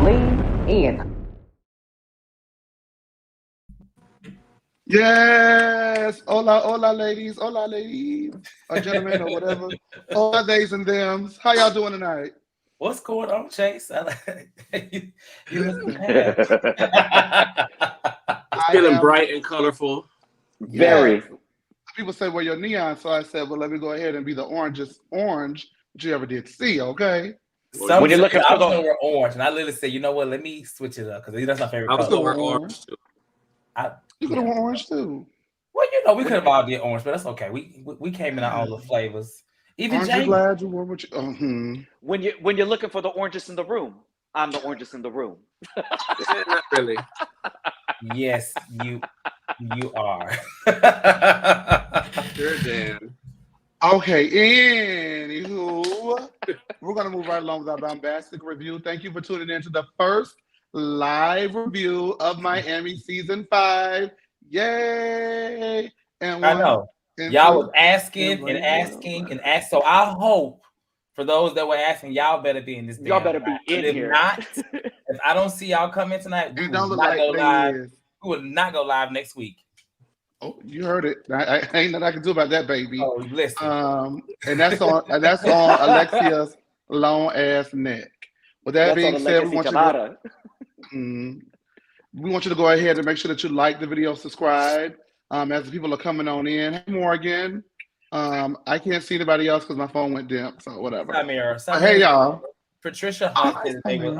lean in. Yes. Hola, hola, ladies. Hola, ladies. Or gentlemen, or whatever. Hola, days and thems. How y'all doing tonight? What's going on, Chase? You listen bad. Feeling bright and colorful. Very. Yes. People say, well, you're neon. So I said, well, let me go ahead and be the orangest orange that you ever did see, okay? Some When you're looking I for was the gonna wear orange, and I literally said, you know what? Let me switch it up because that's my favorite I was color. gonna wear orange too. You could have worn orange too. Well, you know, we could have all did orange, but that's okay. We came in our own little flavors. Even Aren't you Jamie. glad you wore what you? when you're looking for the orangest in the room, I'm the orangest in the room. Not really. Yes, you are. Sure, Dan. Okay, anywho, we're going to move right along with our bombastic review. Thank you for tuning in to the first live review of Miami Season 5. Yay! And I know. and Y'all two, was asking and and asking and asked. So I hope for those that were asking, y'all better be in this. Y'all better be in if here. Not, if I don't see y'all come in tonight, we It will don't look not like go they live. is. We will not go live next week. Oh, you heard it. I ain't nothing I can do about that, baby. Oh, listen. And that's on Alexia's long ass neck. With that That's on being the said, legacy we want you to go ahead and make sure that you like the video, subscribe. As the people are coming on in. Hey, Morgan. I can't see anybody else because my phone went dim, so whatever. Hey, y'all. Patricia Hawk said they were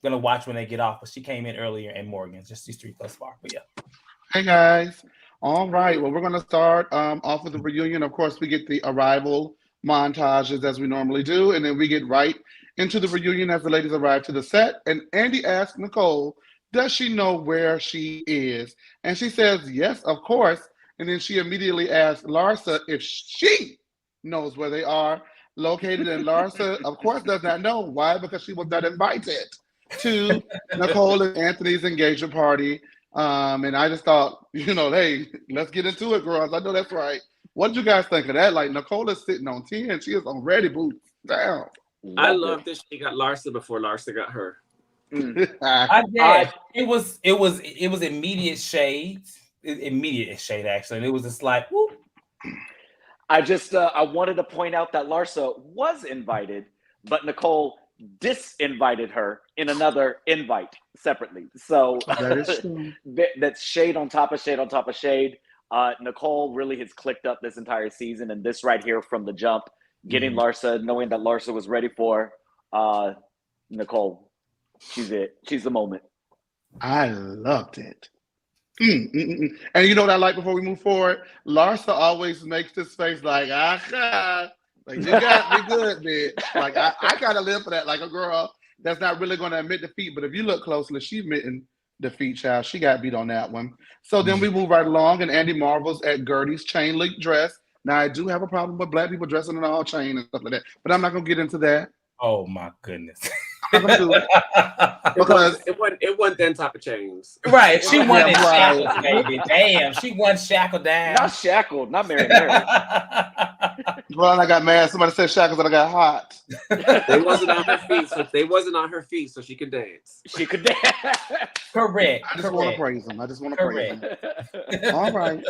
gonna watch when they get off, but she came in earlier, and Morgan, just these three thus far. But yeah. Hey guys. All right. Well, we're gonna start off with the reunion. Of course, we get the arrival montages as we normally do, and then we get right into the reunion as the ladies arrive to the set. And Andy asks Nicole, does she know where she is? And she says, yes, of course. And then she immediately asks Larsa if she knows where they are located. And Larsa, of course, does not know. Why? Because she was not invited to Nicole and Anthony's engagement party. And I just thought, hey, let's get into it, girls. I know that's right. What did you guys think of that? Like, Nicole is sitting on 10. She is on ready boots down. I love that she got Larsa before Larsa got her. I did. It was immediate shade. Immediate shade, actually. And it was just like, whoop. I wanted to point out that Larsa was invited, but Nicole disinvited her in another invite separately. So that is true. That's shade on top of shade on top of shade. Nicole really has clicked up this entire season, and this right here from the jump, getting Larsa, knowing that Larsa was ready for Nicole. She's it. She's the moment. I loved it. And you know what I like before we move forward? Larsa always makes this face like, like you got me good, bitch. Like I gotta live for that. Like a girl that's not really gonna admit defeat, but if you look closely, she's admitting defeat, child. She got beat on that one. So then we move right along, and Andy marvels at Gertie's chain link dress. Now I do have a problem with black people dressing in all chain and stuff like that, but I'm not gonna get into that. Oh my goodness. I'm not gonna do it. Because it wasn't them type of chains. Right. She wasn't shackled, baby. Damn, she wasn't shackled down. Not shackled, not Mary. Well, I got mad. Somebody said shackles and I got hot. They wasn't on her feet, so she could dance. She could dance. Correct. I just want to praise them. All right.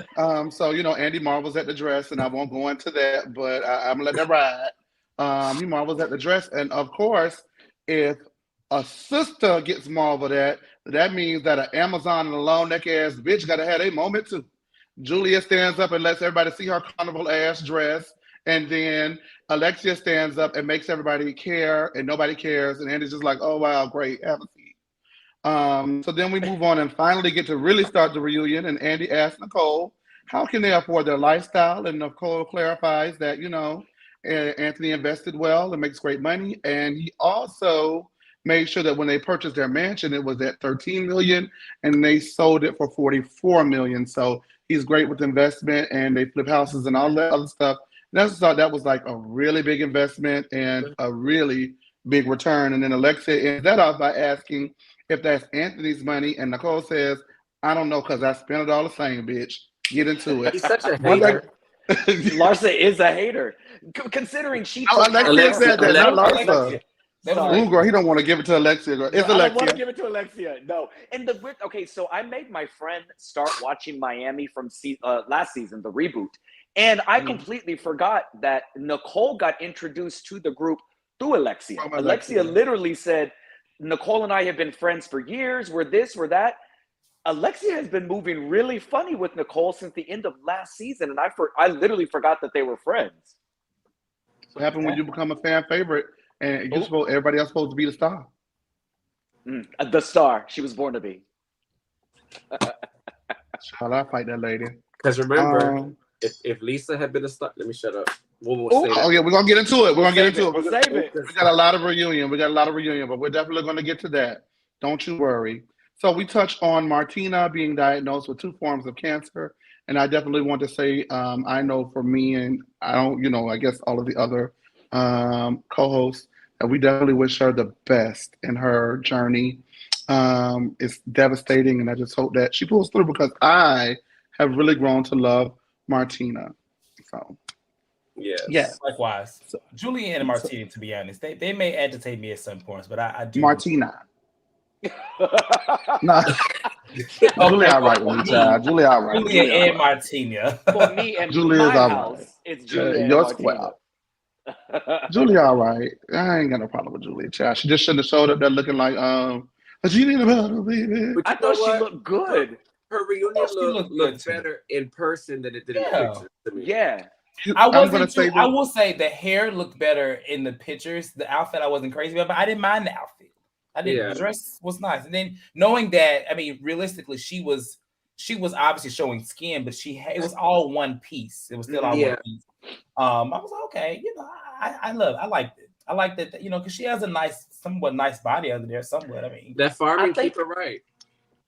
So Andy marvels at the dress, and I won't go into that, but I'm gonna let that ride. He marvels at the dress, and of course, if a sister gets marveled at, that means that an Amazon and a long neck ass bitch gotta have a moment too. Julia stands up and lets everybody see her carnival ass dress. And then Alexia stands up and makes everybody care, and nobody cares. And Andy's just like, oh, wow, great, have a seat. So then we move on and finally get to really start the reunion. And Andy asks Nicole, how can they afford their lifestyle? And Nicole clarifies that, Anthony invested well and makes great money. And he also made sure that when they purchased their mansion, it was at $13 million, and they sold it for $44 million. So he's great with investment, and they flip houses and all that other stuff. And I just thought that was like a really big investment and a really big return. And then Alexia ends that off by asking if that's Anthony's money, and Nicole says, I don't know, because I spent it all the same, bitch. Get into it. He's such a hater. Larsa is a hater, considering she. Alexia said that, not Larsa. Ooh, girl, he don't want to give it to Alexia. Girl. It's I Alexia. don't want to give it to Alexia. No. And okay, so I made my friend start watching Miami from last season, the reboot. And I completely forgot that Nicole got introduced to the group through Alexia. Alexia literally said, Nicole and I have been friends for years. We're this, we're that. Alexia has been moving really funny with Nicole since the end of last season. And I literally forgot that they were friends. What happened when you become a fan favorite and everybody else supposed to be the star? The star. She was born to be. Shall I fight that lady? Because remember, if Lisa had been a star, let me shut up. We're gonna get into it. We got a lot of reunion. But we're definitely gonna get to that. Don't you worry. So we touched on Martina being diagnosed with 2 forms of cancer, and I definitely want to say, I know for me, and I don't, I guess all of the other co-hosts, that we definitely wish her the best in her journey. It's devastating, and I just hope that she pulls through because I have really grown to love Martina. So. Yes. Yeah. Likewise. So, Julia and Martina, to be honest, they may agitate me at some points, but I do. Martina. No. Julia, all right with me, child. Julia, all right. Julia and Martina. For me and Julia's my all house, right. it's Julia and Martina. Julia, all right. I ain't got no problem with Julia, child. She just shouldn't have showed up there looking like she need a battle, baby. I thought she looked good. Her reunion looked better in person than it did in the pictures to me. Yeah. I will say the hair looked better in the pictures. The outfit I wasn't crazy about, but I didn't mind the outfit. The dress was nice. And then knowing that, I mean, realistically, she was obviously showing skin, but it was all one piece. It was still all one piece. I was like, okay, I liked it. I liked it, because she has a somewhat nice body under there somewhat. I mean, that farming keep her right.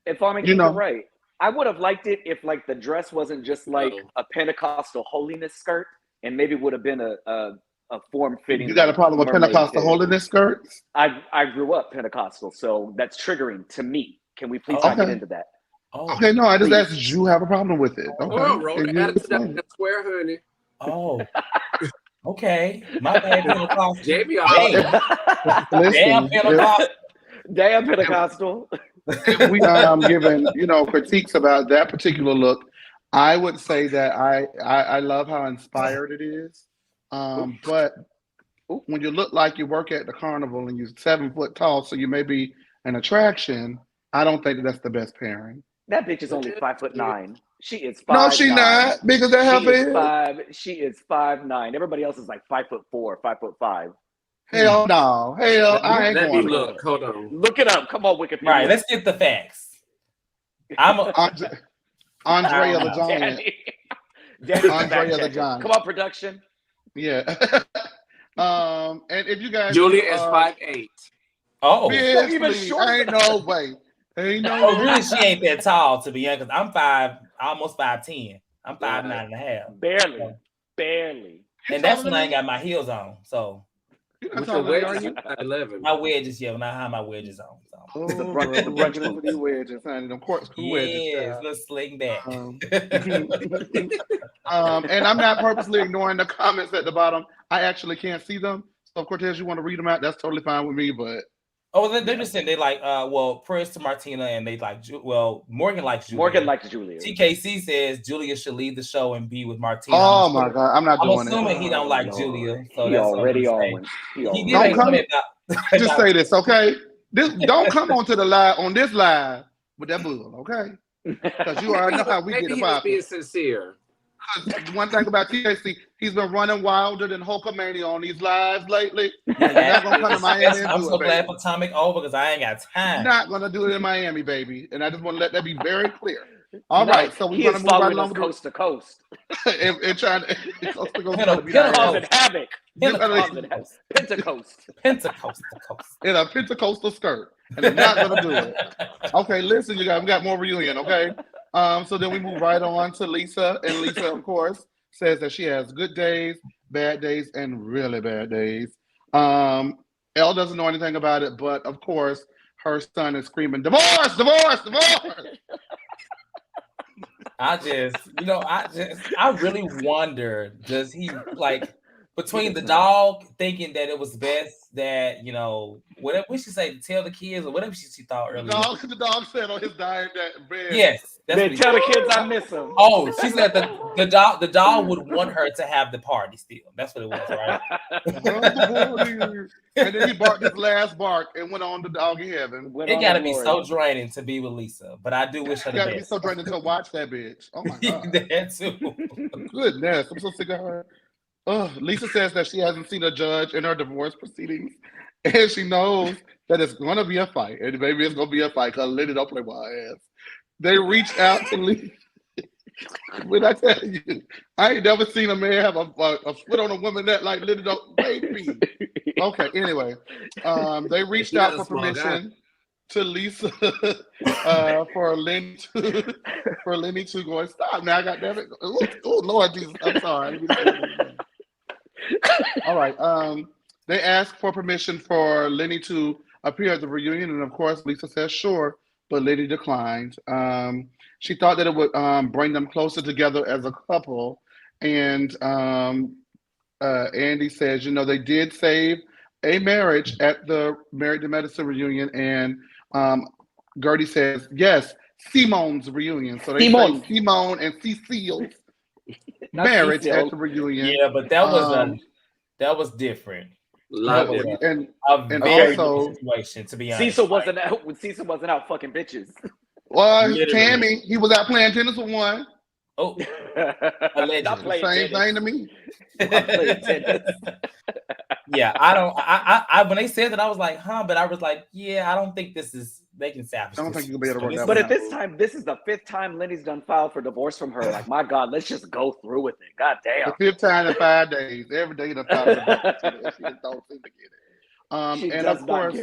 If farming keep her right. I would have liked it if the dress wasn't just like a Pentecostal holiness skirt, and maybe would have been a form-fitting. You got a problem with Pentecostal holiness skirts? I grew up Pentecostal, so that's triggering to me. Can we please not get into that? Okay, no, I just asked, did you have a problem with it? Okay. Add it to that square, honey. Oh. Okay. My bad, Pentecostal. Jamie, damn Pentecostal. Damn Pentecostal. If we given critiques about that particular look, I would say that I love how inspired it is. But when you look like you work at the carnival and you're 7 foot tall, so you may be an attraction, I don't think that's the best pairing. That bitch is only 5'9". She is 5'9". No, she not, because that half She is 5'9". Everybody else is like 5'4", 5'5". Hell no. I ain't going to look. Hold on. Look it up. Come on, Wikipedia. Right, let's get the facts. Andrea the Giant. Andrea the Giant. Come on, production. Yeah. And if you guys Julia is 5'8". Oh, yes, even short. Ain't no way. Really, she ain't that tall, to be honest. I'm almost 5'10". I'm 5'9.5". Barely. And that's when I ain't got my heels on. So. With your wedges, 11. My wedges, when I have my wedges on. So. Oh, the brunch with these wedges, honey. Them corkscrew wedges. Yes, let's sling back. And I'm not purposely ignoring the comments at the bottom. I actually can't see them. So, Cortez, you want to read them out? That's totally fine with me, but. Oh, they're just saying they like, prayers to Martina, and they like, Morgan likes Julia. Morgan likes Julia. TKC says Julia should lead the show and be with Martina. Oh my God, I'm not doing it. I'm assuming he don't like Julia. So he already on. Don't come. Just say this, okay? Don't come onto the live on this live with that bull, okay? Because you already know how we get about being sincere. One thing about TKC, he's been running wilder than Hulkamania on these lives lately. I'm so glad for Atomic over because I ain't got time. Not gonna do it in Miami, baby. And I just want to let that be very clear. All right, so we're gonna move right along coast to coast. and trying to coast to coast. Causing havoc. Pentecost. In a Pentecostal skirt. And I'm not gonna do it. Okay, listen, you guys, we got more reunion, okay? So then we move right on to Lisa. And Lisa, of course, says that she has good days, bad days, and really bad days. Elle doesn't know anything about it, but of course, her son is screaming, divorce, divorce, divorce. I really wonder, does he like between the dog thinking that it was best that, whatever we should say, to tell the kids or whatever she thought earlier. The dog said on his diet that bed. Yes. They tell the kids I miss them. Oh, she said the dog would want her to have the party still. That's what it was, right? And then he barked his last bark and went on to doggy heaven. It got to be so draining to be with Lisa, but I do wish her the best. It got to be so draining to watch that bitch. Oh my God. That too. Goodness, I'm so sick of her. Lisa says that she hasn't seen a judge in her divorce proceedings, and she knows that it's going to be a fight, and maybe it's going to be a fight because Lenny don't play with her ass. They reached out to Lisa. When I tell you, I ain't never seen a man have a foot on a woman that like Lenny don't baby. Okay, anyway, they reached out for permission to Lisa for Lenny to go and stop. Now I got that. Oh Lord Jesus, I'm sorry. All right. They asked for permission for Lenny to appear at the reunion, and of course, Lisa says sure, but Lenny declined. She thought that it would bring them closer together as a couple, and Andy says, they did save a marriage at the Married to Medicine reunion, and Gertie says, yes, Simone's reunion. So they say Simone and Cecile's marriage at the reunion. Yeah, but that was different. And also situation, to be honest. Cecil wasn't out fucking bitches. Well, Tammy, he was out playing tennis with one. Oh, same thing to me. Yeah, I when they said that, I was like, but I was like, yeah, I don't think this is making salvage. I don't think you can be able to work that. But at this time, this is the 5th time Lenny's done filed for divorce from her. Like, my God, let's just go through with it. God damn. The 5th time in 5 days. Every day the filed for divorce. She don't seem to get it. And of course,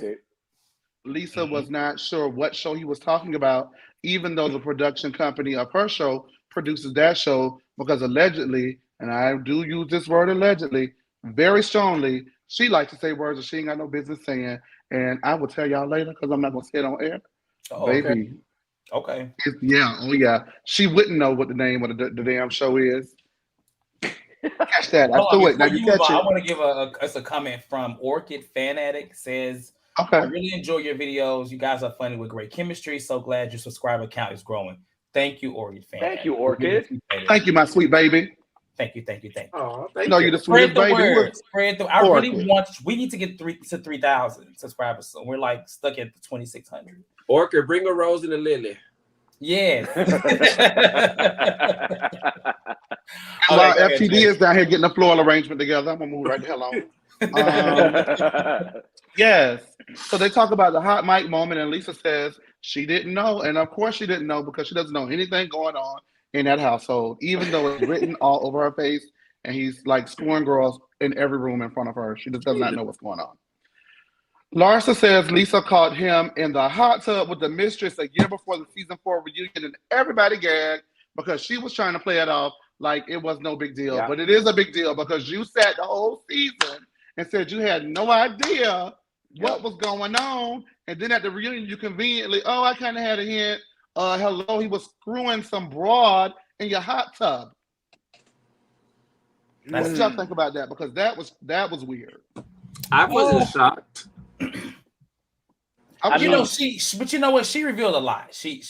Lisa was not sure what show he was talking about, even though the production company of her show produces that show, because allegedly, and I do use this word allegedly very strongly, she likes to say words that she ain't got no business saying, and I will tell y'all later because I'm not going to say it on air. Baby. Okay. Yeah. She wouldn't know what the name of the damn show is. Catch that. I threw it. Now you catch it. I want to give a comment from Orchid Fanatic. Says, okay, I really enjoy your videos. You guys are funny with great chemistry. So glad your subscriber count is growing. Thank you, Orchid Fanatic. Thank you, Orchid. Thank you, my sweet baby. Thank you. Oh, you're the sweetest baby. Spread the. I really want. We need to get 3,000 subscribers. So we're like stuck at the 2,600. Orchid, bring a rose and a lily. Yes. While FTD is down here getting a floral arrangement together, I'm gonna move right the hell on. Yes. So they talk about the hot mic moment, and Lisa says she didn't know, and of course she didn't know because she doesn't know anything going on in that household, even though it's written all over her face, and he's like scoring girls in every room in front of her. She just does not know what's going on. Larsa says Lisa caught him in the hot tub with the mistress a year before the season 4 reunion, and everybody gagged because she was trying to play it off like it was no big deal. Yeah. But it is a big deal because you sat the whole season and said you had no idea what was going on. And then at the reunion, you conveniently, I kind of had a hint. Hello, he was screwing some broad in your hot tub. What did y'all think about that? Because that was weird. I wasn't shocked. But you know what? She revealed a lot. She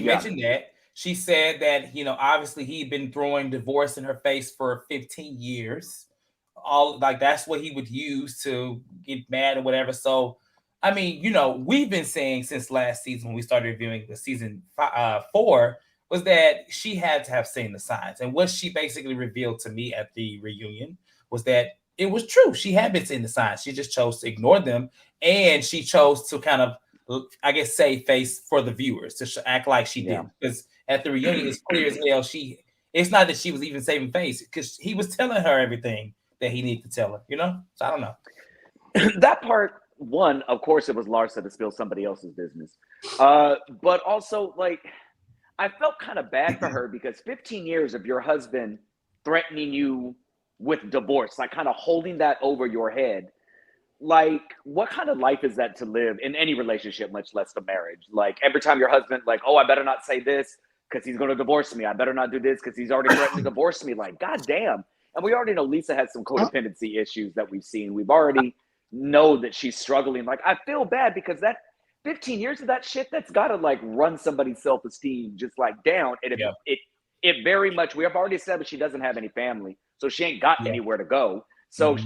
mentioned that. She said that, obviously he'd been throwing divorce in her face for 15 years. All like that's what he would use to get mad or whatever. So, I mean, we've been saying since last season when we started reviewing the season 4 was that she had to have seen the signs. And what she basically revealed to me at the reunion was that it was true. She had been seeing the signs. She just chose to ignore them. And she chose to kind of, I guess, save face for the viewers to act like she did. Because at the reunion, it's clear as hell. It's not that she was even saving face because he was telling her everything that he needed to tell her, So I don't know. That part, one, of course, it was Larsa to spill somebody else's business. But also, like, I felt kind of bad for her because 15 years of your husband threatening you with divorce, like kind of holding that over your head. Like, what kind of life is that to live in any relationship, much less the marriage? Like, every time your husband, like, I better not say this because he's going to divorce me. I better not do this because he's already threatened to divorce me. Like, goddamn. And we already know Lisa has some codependency issues that we've seen. We've already know that she's struggling. Like, I feel bad because that 15 years of that shit, that's got to like run somebody's self-esteem just like down. And it very much, we have already established she doesn't have any family, so she ain't got anywhere to go. So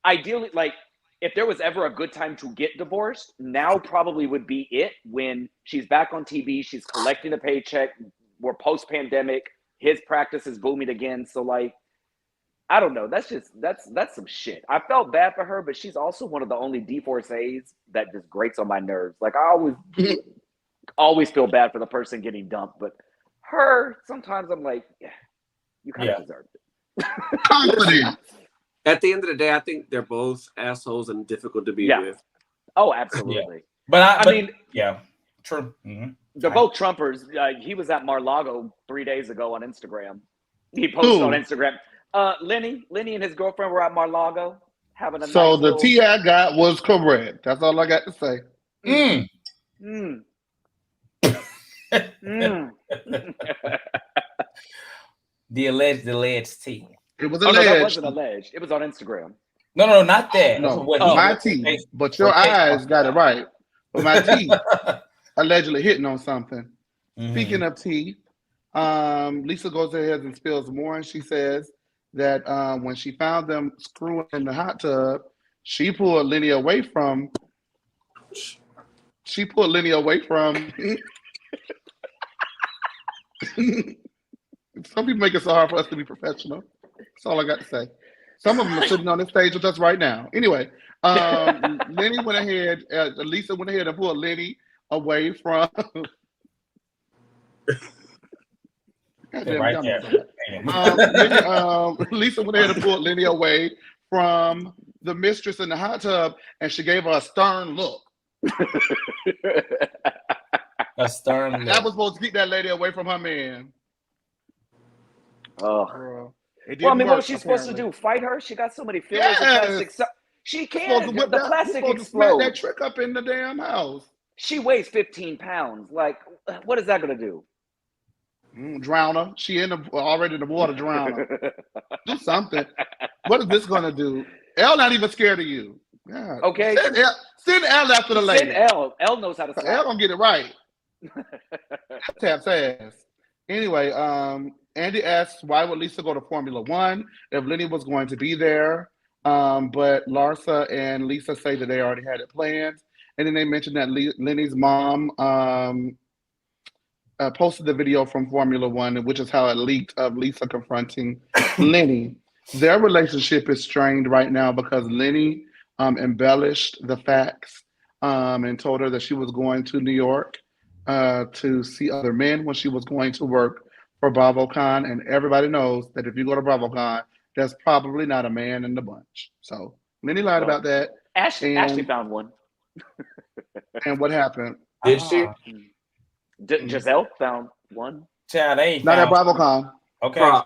ideally, like, if there was ever a good time to get divorced, now probably would be it, when she's back on TV, she's collecting a paycheck, we're post-pandemic, his practice is booming again. So like, I don't know. That's some shit. I felt bad for her, but she's also one of the only divorcees that just grates on my nerves. Like, I always feel bad for the person getting dumped, but her, sometimes I'm like, yeah, you kind of deserved it. Confident. At the end of the day, I think they're both assholes and difficult to be with. Oh, absolutely. But I mean, true. They're both Trumpers. He was at Mar-a-Lago 3 days ago on Instagram. He posted on Instagram. Lenny and his girlfriend were at Mar-a-Lago having a So nice the tea I got was correct. That's all I got to say. The alleged tea. It was alleged. alleged. No, that wasn't alleged. It was on Instagram. No, not that. No, my tea. But your eyes got it right. But my tea allegedly hitting on something. Speaking of tea, Lisa goes ahead and spills more, and she says that when she found them screwing in the hot tub, she pulled Lenny away from. Some people make it so hard for us to be professional. That's all I got to say. Some of them are sitting on this stage with us right now. Anyway, Lisa went ahead and pulled Lenny away from. Right there. Lisa went ahead and pulled Lenny away from the mistress in the hot tub, and she gave her a stern look. A stern look. That was supposed to keep that lady away from her man. Oh. Well, I mean, what was she supposed to do? Fight her? She got so many fillers and plastic. She can't. The plastic explodes. That trick up in the damn house. She weighs 15 pounds. Like, what is that going to do? Drown her. She already in the water. Drown her. Do something. What is this going to do? Elle not even scared of you. God. Okay. Send Elle after the lady. Send Elle. Elle knows how to slap. Elle gonna get it right. Taps ass. Anyway, Andy asks why would Lisa go to Formula One if Lenny was going to be there, but Larsa and Lisa say that they already had it planned, and then they mentioned that Lenny's mom posted the video from Formula One, which is how it leaked of Lisa confronting Lenny. Their relationship is strained right now because Lenny embellished the facts and told her that she was going to New York to see other men when she was going to work for BravoCon, and everybody knows that if you go to BravoCon, there's probably not a man in the bunch. So Lenny lied about that. Ashley found one. And what happened? Did she? Giselle found one. Child, they ain't not at BravoCon. Okay.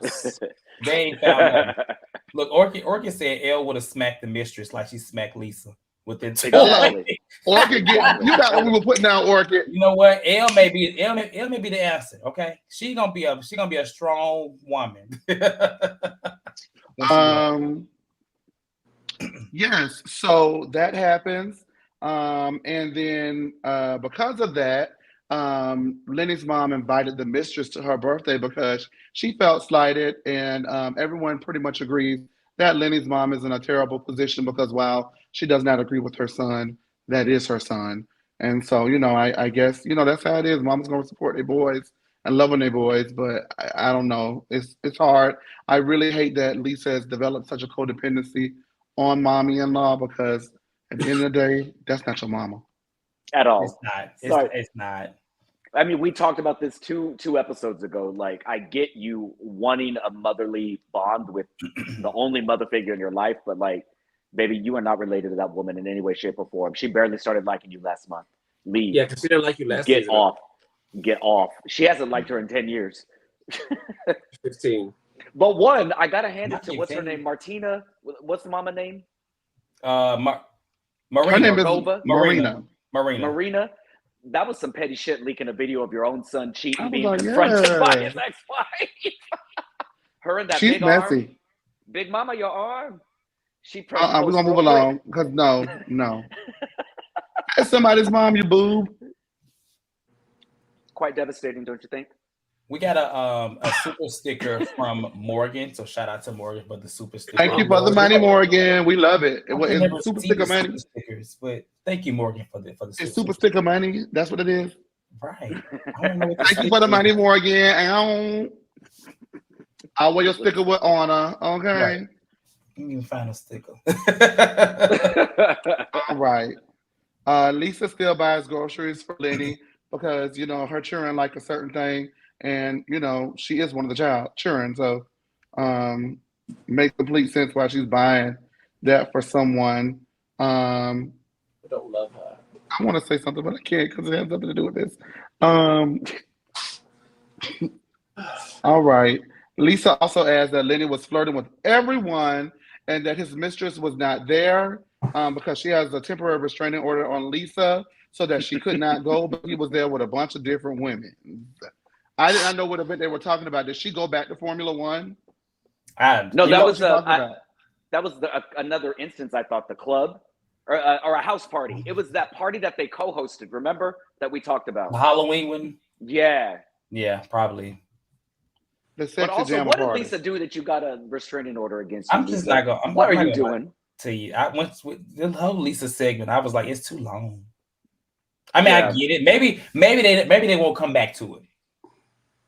They ain't found one. Look, Orchid said Elle would have smacked the mistress like she smacked Lisa with it. Exactly. Orchid, you got what we were putting down, Orchid. You know what? Elle may be the answer. Okay, she gonna be a strong woman. Yes. So that happens, and then because of that, Lenny's mom invited the mistress to her birthday because she felt slighted, and everyone pretty much agrees that Lenny's mom is in a terrible position because while she does not agree with her son, that is her son. And so, I guess, that's how it is. Mom's going to support their boys and loving their boys, but I don't know. It's hard. I really hate that Lisa has developed such a codependency on mommy-in-law because at the end of the day, that's not your mama. At all. It's not. It's not. I mean, we talked about this two episodes ago. Like, I get you wanting a motherly bond with the only mother figure in your life, but like, baby, you are not related to that woman in any way, shape, or form. She barely started liking you last month. Leave. Yeah, because she didn't like you last Get season. Get off. She hasn't liked her in 10 years. 15. But one, I gotta hand it to what's her name? Martina. What's the mama name? Marina. Her name is Marina. That was some petty shit, leaking a video of your own son cheating, being like, confronted by his ex-wife. Her and that She's big messy. Big Mama, your arm. She We're gonna move along because no. That's somebody's mom, you boob. Quite devastating, don't you think? We got a super sticker from Morgan, so shout out to Morgan for the super sticker. Thank you for the money, Morgan. We love it. It's super sticker money. Stickers, but thank you, Morgan, for the it's super sticker money. That's what it is. Right. I don't know what thank you for the money, Morgan. I'll wear your sticker with honor. Okay. Right. Give me the final sticker. All right. Lisa still buys groceries for Lenny because her children like a certain thing. And she is one of the children, so makes complete sense why she's buying that for someone. I don't love her. I want to say something, but I can't because it has nothing to do with this. All right. Lisa also adds that Lenny was flirting with everyone and that his mistress was not there because she has a temporary restraining order on Lisa so that she could not go, but he was there with a bunch of different women. I did not know what event they were talking about. Did she go back to Formula One? No, that was another instance. I thought the club or a house party. It was that party that they co-hosted. Remember that we talked about the Halloween one? Yeah, probably. But also, what did Lisa do that you got a restraining order against? I'm just not going. What are you doing? To you, I went with the whole Lisa segment. I was like, it's too long. I mean, I get it. Maybe they won't come back to it.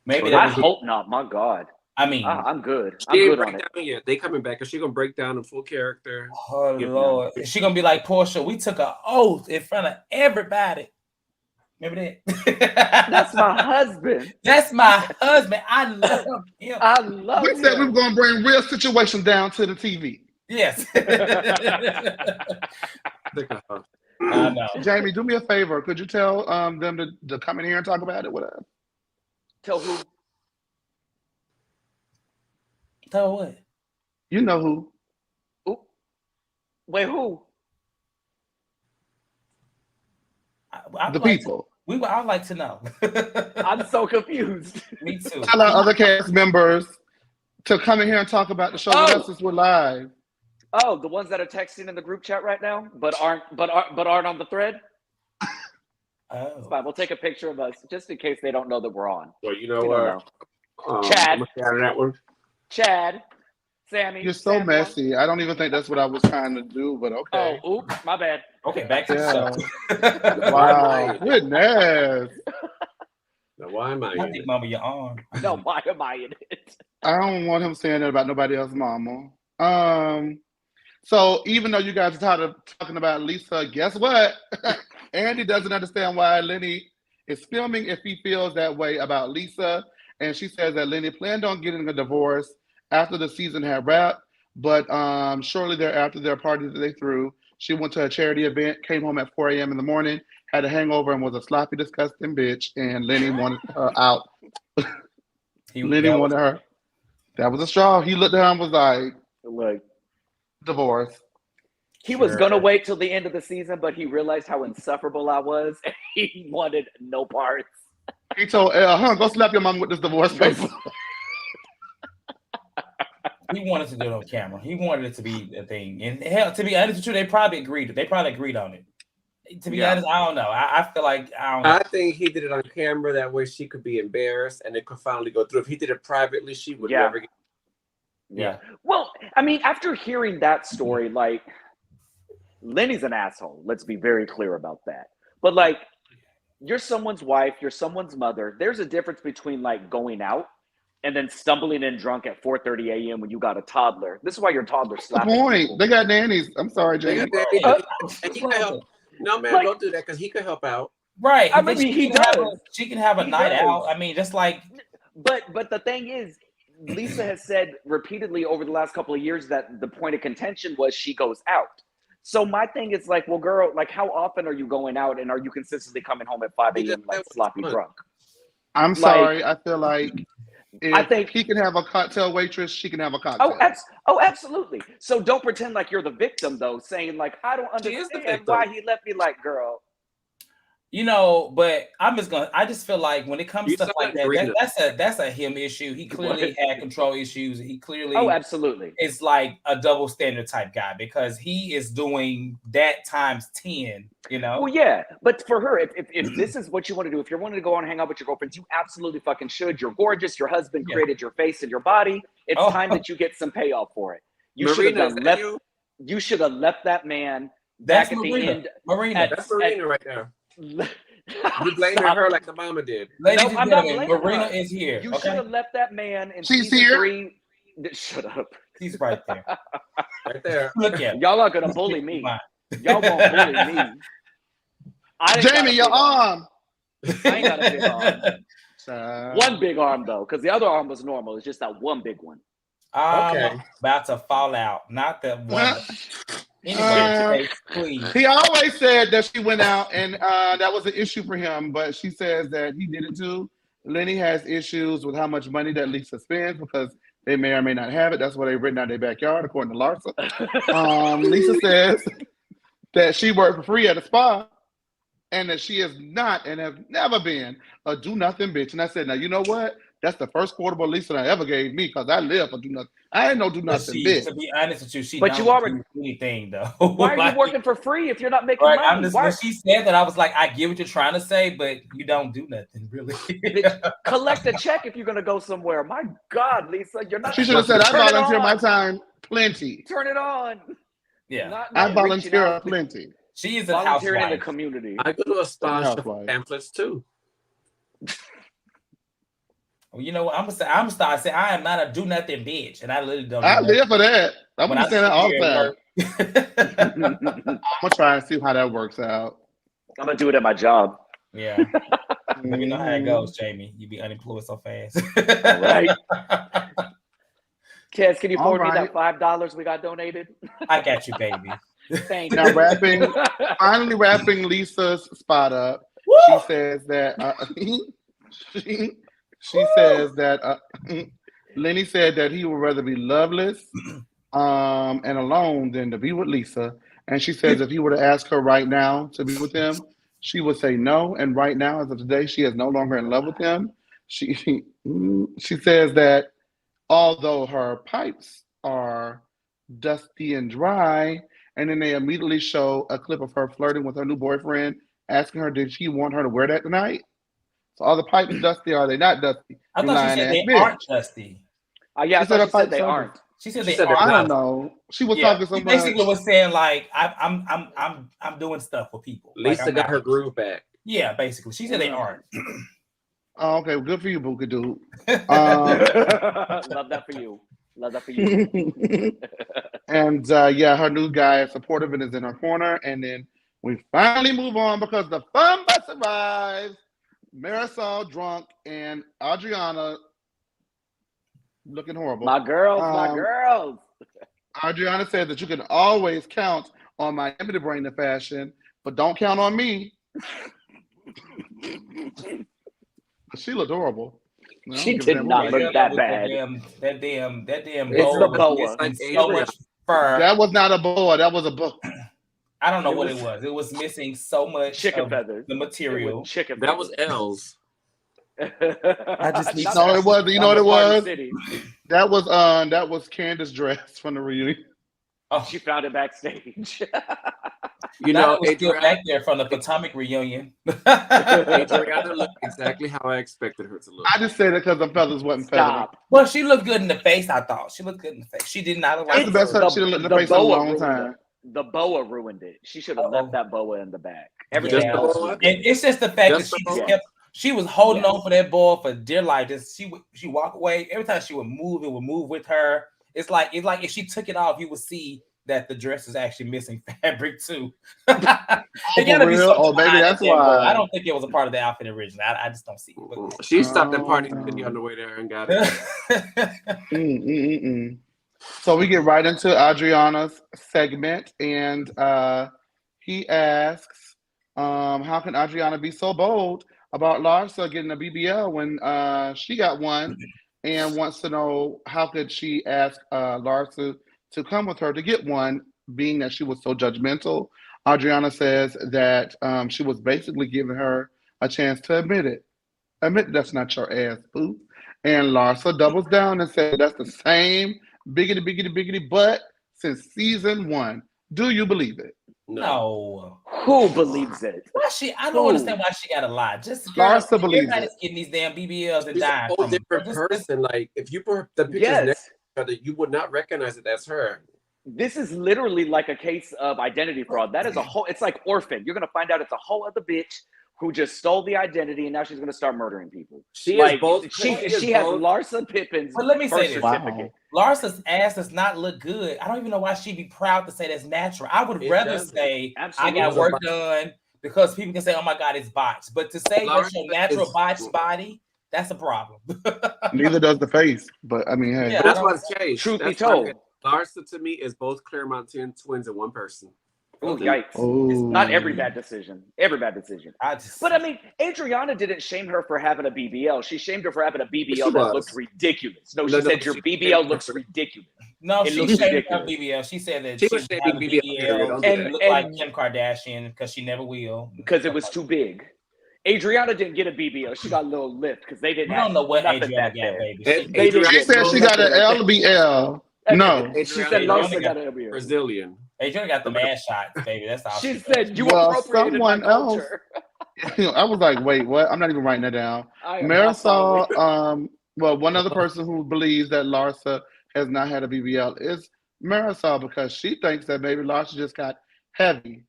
Maybe I hope not. My God. I mean, I'm good. I'm good on it. Yeah, they coming back. Is she gonna break down in full character? Oh Lord, is she gonna be like Portia? We took an oath in front of everybody. Remember that? That's my husband. That's my husband. I love him. I love him. We said we were gonna bring real situations down to the TV. Yes. I know. Jamie, do me a favor. Could you tell them to come in here and talk about it with us? Tell who? Tell what? You know who. Ooh. Wait, who? The people. I'd like to know. I'm so confused. Me too. Tell our other cast members to come in here and talk about the show with us as we're live. Oh, the ones that are texting in the group chat right now, but aren't on the thread. Oh. It's fine. We'll take a picture of us just in case they don't know that we're on. Well, you know what? Chad. That one. Chad. Sammy. You're so messy. I don't even think that's what I was trying to do, but okay. Oh, oops, my bad. Okay, back to the show. Wow, goodness. Now, why am I in it? Mama, your arm. No, why am I in it? I don't want him saying that about nobody else's mama. So even though you guys are tired of talking about Lisa, guess what? Andy doesn't understand why Lenny is filming if he feels that way about Lisa. And she says that Lenny planned on getting a divorce after the season had wrapped, but shortly thereafter their party that they threw, she went to a charity event, came home at 4 a.m. in the morning, had a hangover, and was a sloppy, disgusting bitch. And Lenny wanted her out. Lenny wanted her. That was a straw. He looked at her and was like, "Look, divorce." He was gonna wait till the end of the season, but he realized how insufferable I was, and he wanted no parts. He told go slap your mom with this divorce paper. He wanted to do it on camera. He wanted it to be a thing. And hell, to be honest with you, they probably agreed on it. To be honest, I don't know. I feel like I don't know. I think he did it on camera that way she could be embarrassed and it could finally go through. If he did it privately, she would never get. Yeah. Well, I mean, after hearing that story, like, Lenny's an asshole. Let's be very clear about that. But like, you're someone's wife, you're someone's mother. There's a difference between like going out and then stumbling in drunk at 4:30 a.m. when you got a toddler. This is why your toddler slapping. Good point. They got nannies. I'm sorry, Jamie. And he can help. No, man, don't do that because he could help out. Right. I mean, he does. She can have a night out. I mean, just like. But the thing is, Lisa has said repeatedly over the last couple of years that the point of contention was she goes out. So my thing is like, well, girl, like how often are you going out and are you consistently coming home at 5 a.m. like sloppy drunk? I'm sorry. I feel like I think he can have a cocktail waitress, she can have a cocktail. Absolutely. So don't pretend like you're the victim though, saying like, I don't understand why he left me. Like, girl. You know, but I just feel like when it comes to stuff like that, that's a him issue. He clearly had control issues. He clearly absolutely is like a double standard type guy because he is doing that times 10, you know? Well, yeah, but for her, if this is what you want to do, if you're wanting to go and hang out with your girlfriends, you absolutely fucking should. You're gorgeous. Your husband created your face and your body. It's time that you get some payoff for it. You should have left. You should have left that man back at the end. Marina, that's Marina right there. You blaming her like the mama did. Ladies and gentlemen, Marina is here. You should have left that man in She's season here. 3. Shut up. He's right there. Right there. Look at y'all are gonna bully me. Y'all won't bully me. Jamie, your arm. I ain't got a big arm. One big arm though, because the other arm was normal. It's just that one big one. About to fall out. Not that one. Anyway, please. He always said that she went out and that was an issue for him, but she says that he did it too. Lenny has issues with how much money that Lisa spends because they may or may not have it. That's why they've written out their backyard, according to Larsa. Lisa says that she worked for free at a spa and that she is not and has never been a do-nothing bitch. And I said, now, you know what? That's the first quotable Lisa I ever gave me because I live for do-nothing. I ain't no do-nothing bitch. To be honest with you, she but don't you already do anything, though. Why are you working for free if you're not making money? When she said that, I was like, I get what you're trying to say, but you don't do nothing, really. Collect a check if you're going to go somewhere. My God, Lisa, you're not. She should have said, I volunteer my time plenty. Turn it on. Yeah. Not I volunteer plenty. She is a volunteering housewife. in the community. I go to a spa for pamphlets too. Well, you know what? I'm gonna start saying I am not a do nothing bitch, and I literally don't. I live for that. I'm gonna say that all the time. I'm gonna try and see how that works out. I'm gonna do it at my job. Yeah. Let me know how it goes, Jamie. You be unemployed so fast. All right. Kez, can you forward me that $5 we got donated? I got you, baby. Thank you. Now finally wrapping Lisa's spot up. Woo! She says that she says that Lenny said that he would rather be loveless and alone than to be with Lisa. And she says if he were to ask her right now to be with him, she would say no. And right now, as of today, she is no longer in love with him. She says that although her pipes are dusty and dry, and then they immediately show a clip of her flirting with her new boyfriend, asking her, did she want her to wear that tonight? So are the pipes dusty or are they not dusty? I thought she said they aren't dusty. Yeah, I thought she said they aren't. She said they aren't. I don't know. She was talking so much. She basically was saying like I'm doing stuff for people. Lisa like, got her groove back. Yeah, basically. She said they aren't. Oh, okay, well, good for you, Booka Dude. Love that for you. Love that for you. And her new guy is supportive and is in her corner. And then we finally move on because the fun bus arrives. Marisol drunk and Adriana looking horrible. My girls. Adriana said that you can always count on Miami to bring the fashion, but don't count on me. She looked horrible. She did not look that bad. That damn it's the boa. So much fur. That was not a boa. That was a boa. I don't know what it was. It was missing so much chicken feathers. The material. Chicken that was L's. I just need no, it wasn't. You know what it was? That was Candace's dress from the reunion. Oh, she found it backstage. You know, it was still back there from the Potomac reunion. Adriana looked exactly how I expected her to look. I just said it because the feathers wasn't feathered. Well, she looked good in the face. I thought she looked good in the face. She did not look like the best she looked in the face in a long time. The boa ruined it. She should have left that boa in the back. Everything else. And it's just the fact that she was holding on for that ball for dear life. Just she walk away. Every time she would move, it would move with her. It's like if she took it off, you would see that the dress is actually missing fabric too. Maybe that's why. I don't think it was a part of the outfit originally. I just don't see it. She stopped at Party City on the way there and got it. So we get right into Adriana's segment, and he asks, how can Adriana be so bold about Larsa getting a BBL when she got one, and wants to know how could she ask Larsa to come with her to get one, being that she was so judgmental. Adriana says that she was basically giving her a chance to admit it. Admit that's not your ass, boo. And Larsa doubles down and says that's the same biggity butt since season 1. Do you believe it? No. Who believes it? Why I don't understand why she got a lie. Just Larsa believes everybody's it. getting these damn BBLs and She's dying a whole different person. Like if you put the pictures next to each other, you would not recognize it as her. This is literally like a case of identity fraud. That is a whole. It's like Orphan. You're gonna find out it's a whole other bitch who just stole the identity, and now she's gonna start murdering people. She like, is both. She has Larsa Pippen's but let me birth say this. certificate. Wow. Larsa's ass does not look good. I don't even know why she'd be proud to say that's natural. I would rather say absolutely. I got work done because people can say, "Oh my God, it's botched." But to say that's your natural botched body, that's a problem. Neither does the face, but I mean, hey, but that's what's changed. Truth be told, Larsa to me is both Claremontian twins in one person. Oh, yikes. Ooh. It's not every bad decision. But I mean, Adriana didn't shame her for having a BBL. She shamed her for having a BBL that looked ridiculous. No, she said your BBL looks ridiculous. No, she shamed her BBL. She said that she was shaming BBL and looked like Kim Kardashian because she never will. Because it was too big. Adriana didn't get a BBL. She got a little lift because they didn't. We don't know what Adriana got, baby. She said she got an LBL. No, she said Larsa got an LBL. Brazilian. Adriana got the ass shots, baby. That's all. She said you appropriated someone my culture. else. I was like, wait, what? I'm not even writing that down. Marisol. Well, one other person who believes that Larsa has not had a BBL is Marisol because she thinks that maybe Larsa just got heavy.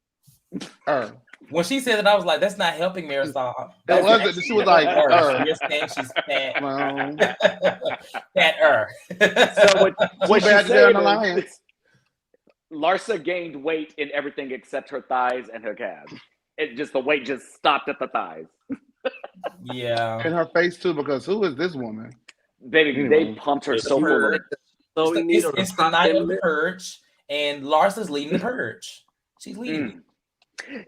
When she said that, I was like, "That's not helping Marisol." That wasn't. She was like, "You're saying she's fat." Well, fatter. So what she said is, Larsa gained weight in everything except her thighs and her calves. The weight just stopped at the thighs. Yeah, and her face too. Because who is this woman? Baby, they pumped her so full. It's the night of the purge, and Larsa's leading the purge. She's leading.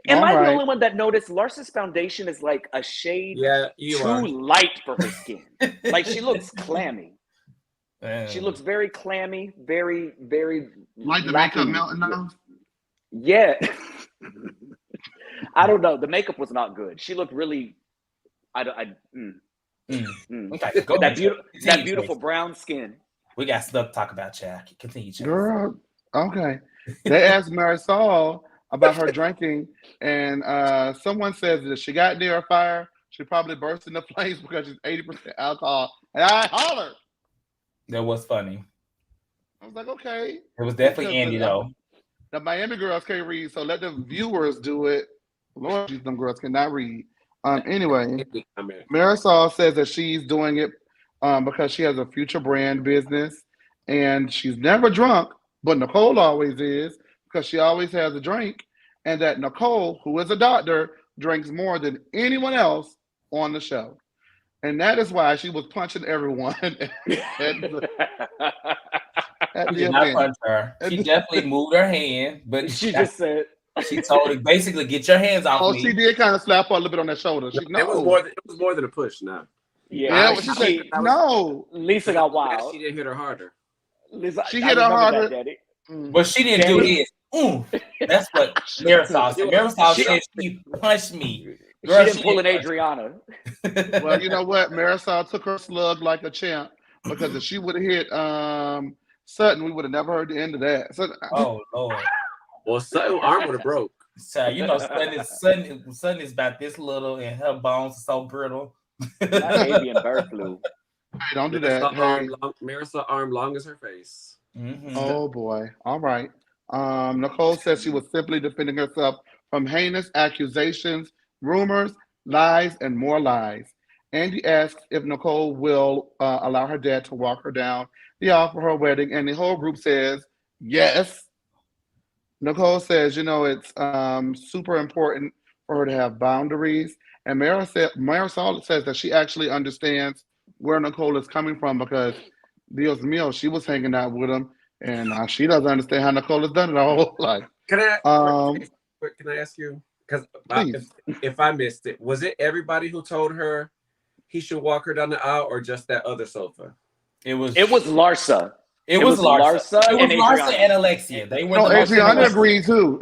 Am I the only one that noticed Larsa's foundation is like a shade too light for her skin? Like she looks clammy. She looks very clammy, very, very like the makeup melting down. Yeah. I don't know. The makeup was not good. She looked really. Okay, that beautiful brown skin. We got stuff to talk about, Jack. Continue, Jack. Girl, okay. They asked Marisol about her drinking, and someone says that if she got near a fire, she probably burst into flames because she's 80% alcohol. And I hollered. That was funny. I was like, okay. It was definitely Andy, though. The Miami girls can't read, so let the viewers do it. Lord, these them girls cannot read. Anyway, Marisol says that she's doing it because she has a future brand business, and she's never drunk, but Nicole always is because she always has a drink, and that Nicole, who is a doctor, drinks more than anyone else on the show. And that is why she was punching everyone. She did not punch her. She definitely moved her hand, but she just said she told her basically get your hands off me. Oh, she did kind of slap her a little bit on the shoulder. It was more than a push now. Yeah, she said no. Lisa got wild. She didn't hit her harder. Lisa, she hit her harder. But she didn't do this. That's what Marisol said. Marisol said she punched me. Girl, she didn't pull an Adriana. Well, you know what? Marisol took her slug like a champ because if she would have hit Sutton, we would have never heard the end of that. Oh, Lord. Well, Sutton's arm would have broke. So, you know, Sutton is about this little and her bones are so brittle. That avian bird flu. Hey, don't do that. Marisol arm long as her face. Mm-hmm. Oh, boy. All right. Nicole says she was simply defending herself from heinous accusations, rumors, lies, and more lies. Andy asks if Nicole will allow her dad to walk her down the aisle for her wedding, and the whole group says yes. Nicole says, it's super important for her to have boundaries, and Marisol says that she actually understands where Nicole is coming from because Dios mío, she was hanging out with him, and she doesn't understand how Nicole has done it her whole life. Can I ask you? Because if I missed it, was it everybody who told her he should walk her down the aisle, or just that other sofa? It was Larsa. It was Larsa. It was Larsa and Alexia. They were. No, Adriana agreed too.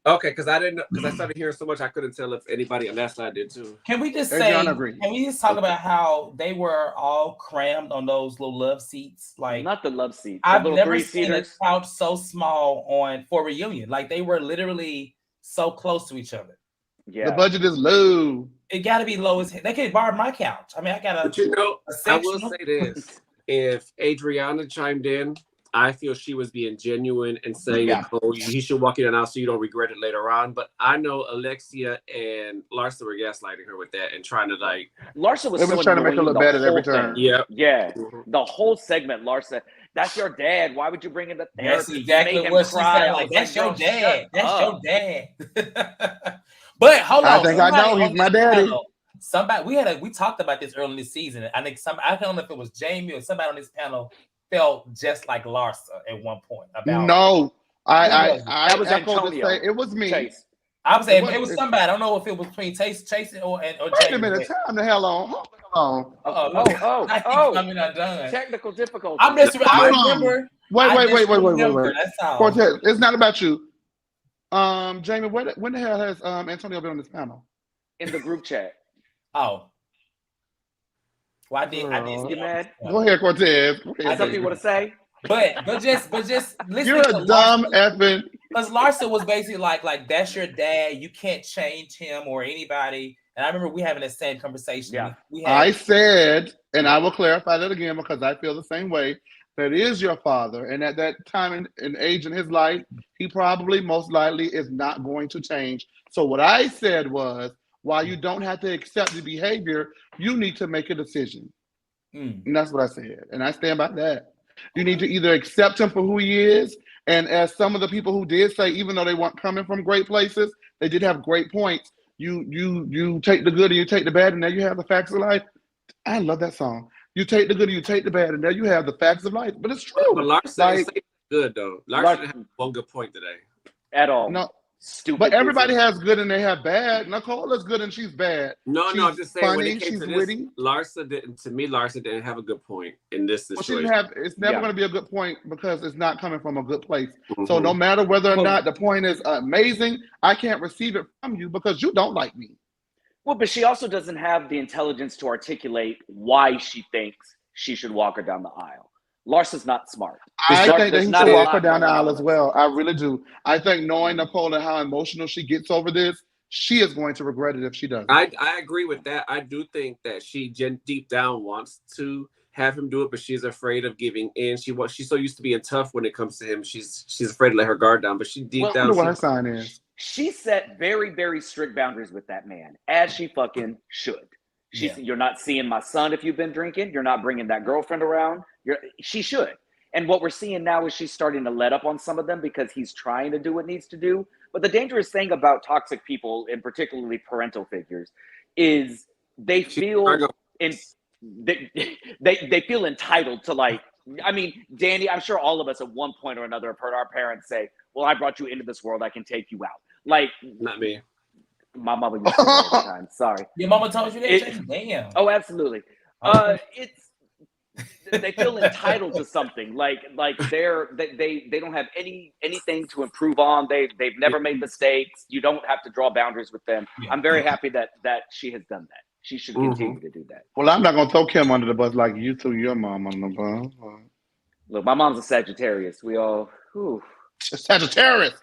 Okay, because I didn't know, because I started hearing so much I couldn't tell if anybody on that side did too. Can we just say? Can we just talk about how they were all crammed on those little love seats? Like not the love seats. I've never seen a couch so small for reunion. Like they were literally so close to each other. Yeah, the budget is low. It got to be low as hell. They could borrow my couch. I mean, I got a. But you know, I will say this: if Adriana chimed in, I feel she was being genuine and saying, "Oh, he should walk in and out so you don't regret it later on." But I know Alexia and Larsa were gaslighting her with that and trying to like. Larsa was trying to make her look bad at every turn. Yeah. The whole segment, Larsa. That's your dad. Why would you bring him to therapy? That's exactly what she said. Like, that's your dad. That's your dad. But hold on. I think I know he's my daddy. Somebody we talked about this early in the season. I think I don't know if it was Jamie or somebody on this panel felt just like Larsa at one point. That was Antonio. It was me. Chase. I was saying it was somebody. I don't know if it was between Chase or Jamie. Wait a minute, time the hell on. Hold on. I'm not done. Technical difficulty. I remember. Wait. Cortez, it's not about you. Jamie, when the hell has Antonio been on this panel? In the group chat. Oh. Well, I did get mad. Go ahead, Cortez. I something you want to say? But just listen. You're a dumb effing. Because Larsa was basically like that's your dad. You can't change him or anybody. And I remember we having the same conversation. Yeah. I said, and I will clarify that again because I feel the same way. That is your father, and at that time and age in his life, he probably most likely is not going to change. So what I said was, while you don't have to accept the behavior, you need to make a decision. And that's what I said, and I stand by that. You need to either accept him for who he is, and as some of the people who did say, even though they weren't coming from great places, they did have great points. You take the good and you take the bad, and there you have the facts of life. I love that song. You take the good and you take the bad, and there you have the facts of life. But it's true. But Larsa is good though. Larsa didn't have one good point today. At all. No. Stupid. But everybody has good and they have bad. Nicole is good and she's bad. No, I'm just saying funny, when it came to this, witty. Larsa didn't have a good point in this situation. It's never going to be a good point because it's not coming from a good place. So no matter whether or not the point is amazing, I can't receive it from you because you don't like me. Well, but she also doesn't have the intelligence to articulate why she thinks she should walk her down the aisle. Larsa's not smart. I think that he should walk her down the aisle as well. I really do. I think knowing Nicole and how emotional she gets over this, she is going to regret it if she doesn't. I agree with that. I do think that she deep down wants to have him do it, but she's afraid of giving in. She's so used to being tough when it comes to him. She's afraid to let her guard down, but she deep down. I wonder what her sign is. She set very, very strict boundaries with that man, as she fucking should. She said, "You're not seeing my son if you've been drinking. You're not bringing that girlfriend around." She should. And what we're seeing now is she's starting to let up on some of them because he's trying to do what needs to do. But the dangerous thing about toxic people, and particularly parental figures, is they feel they feel entitled to, like, I mean, Danny, I'm sure all of us at one point or another have heard our parents say, "Well, I brought you into this world, I can take you out." Like, not me. My mama used to say that all the time. Sorry. Your mama told you that? Damn. Oh, absolutely. They feel entitled to something. Like they don't have anything to improve on. They've never made mistakes. You don't have to draw boundaries with them. I'm very happy that she has done that. She should continue to do that. Well, I'm not gonna throw Kim under the bus like you threw your mom under the bus. Look, my mom's a Sagittarius. We all Sagittarius.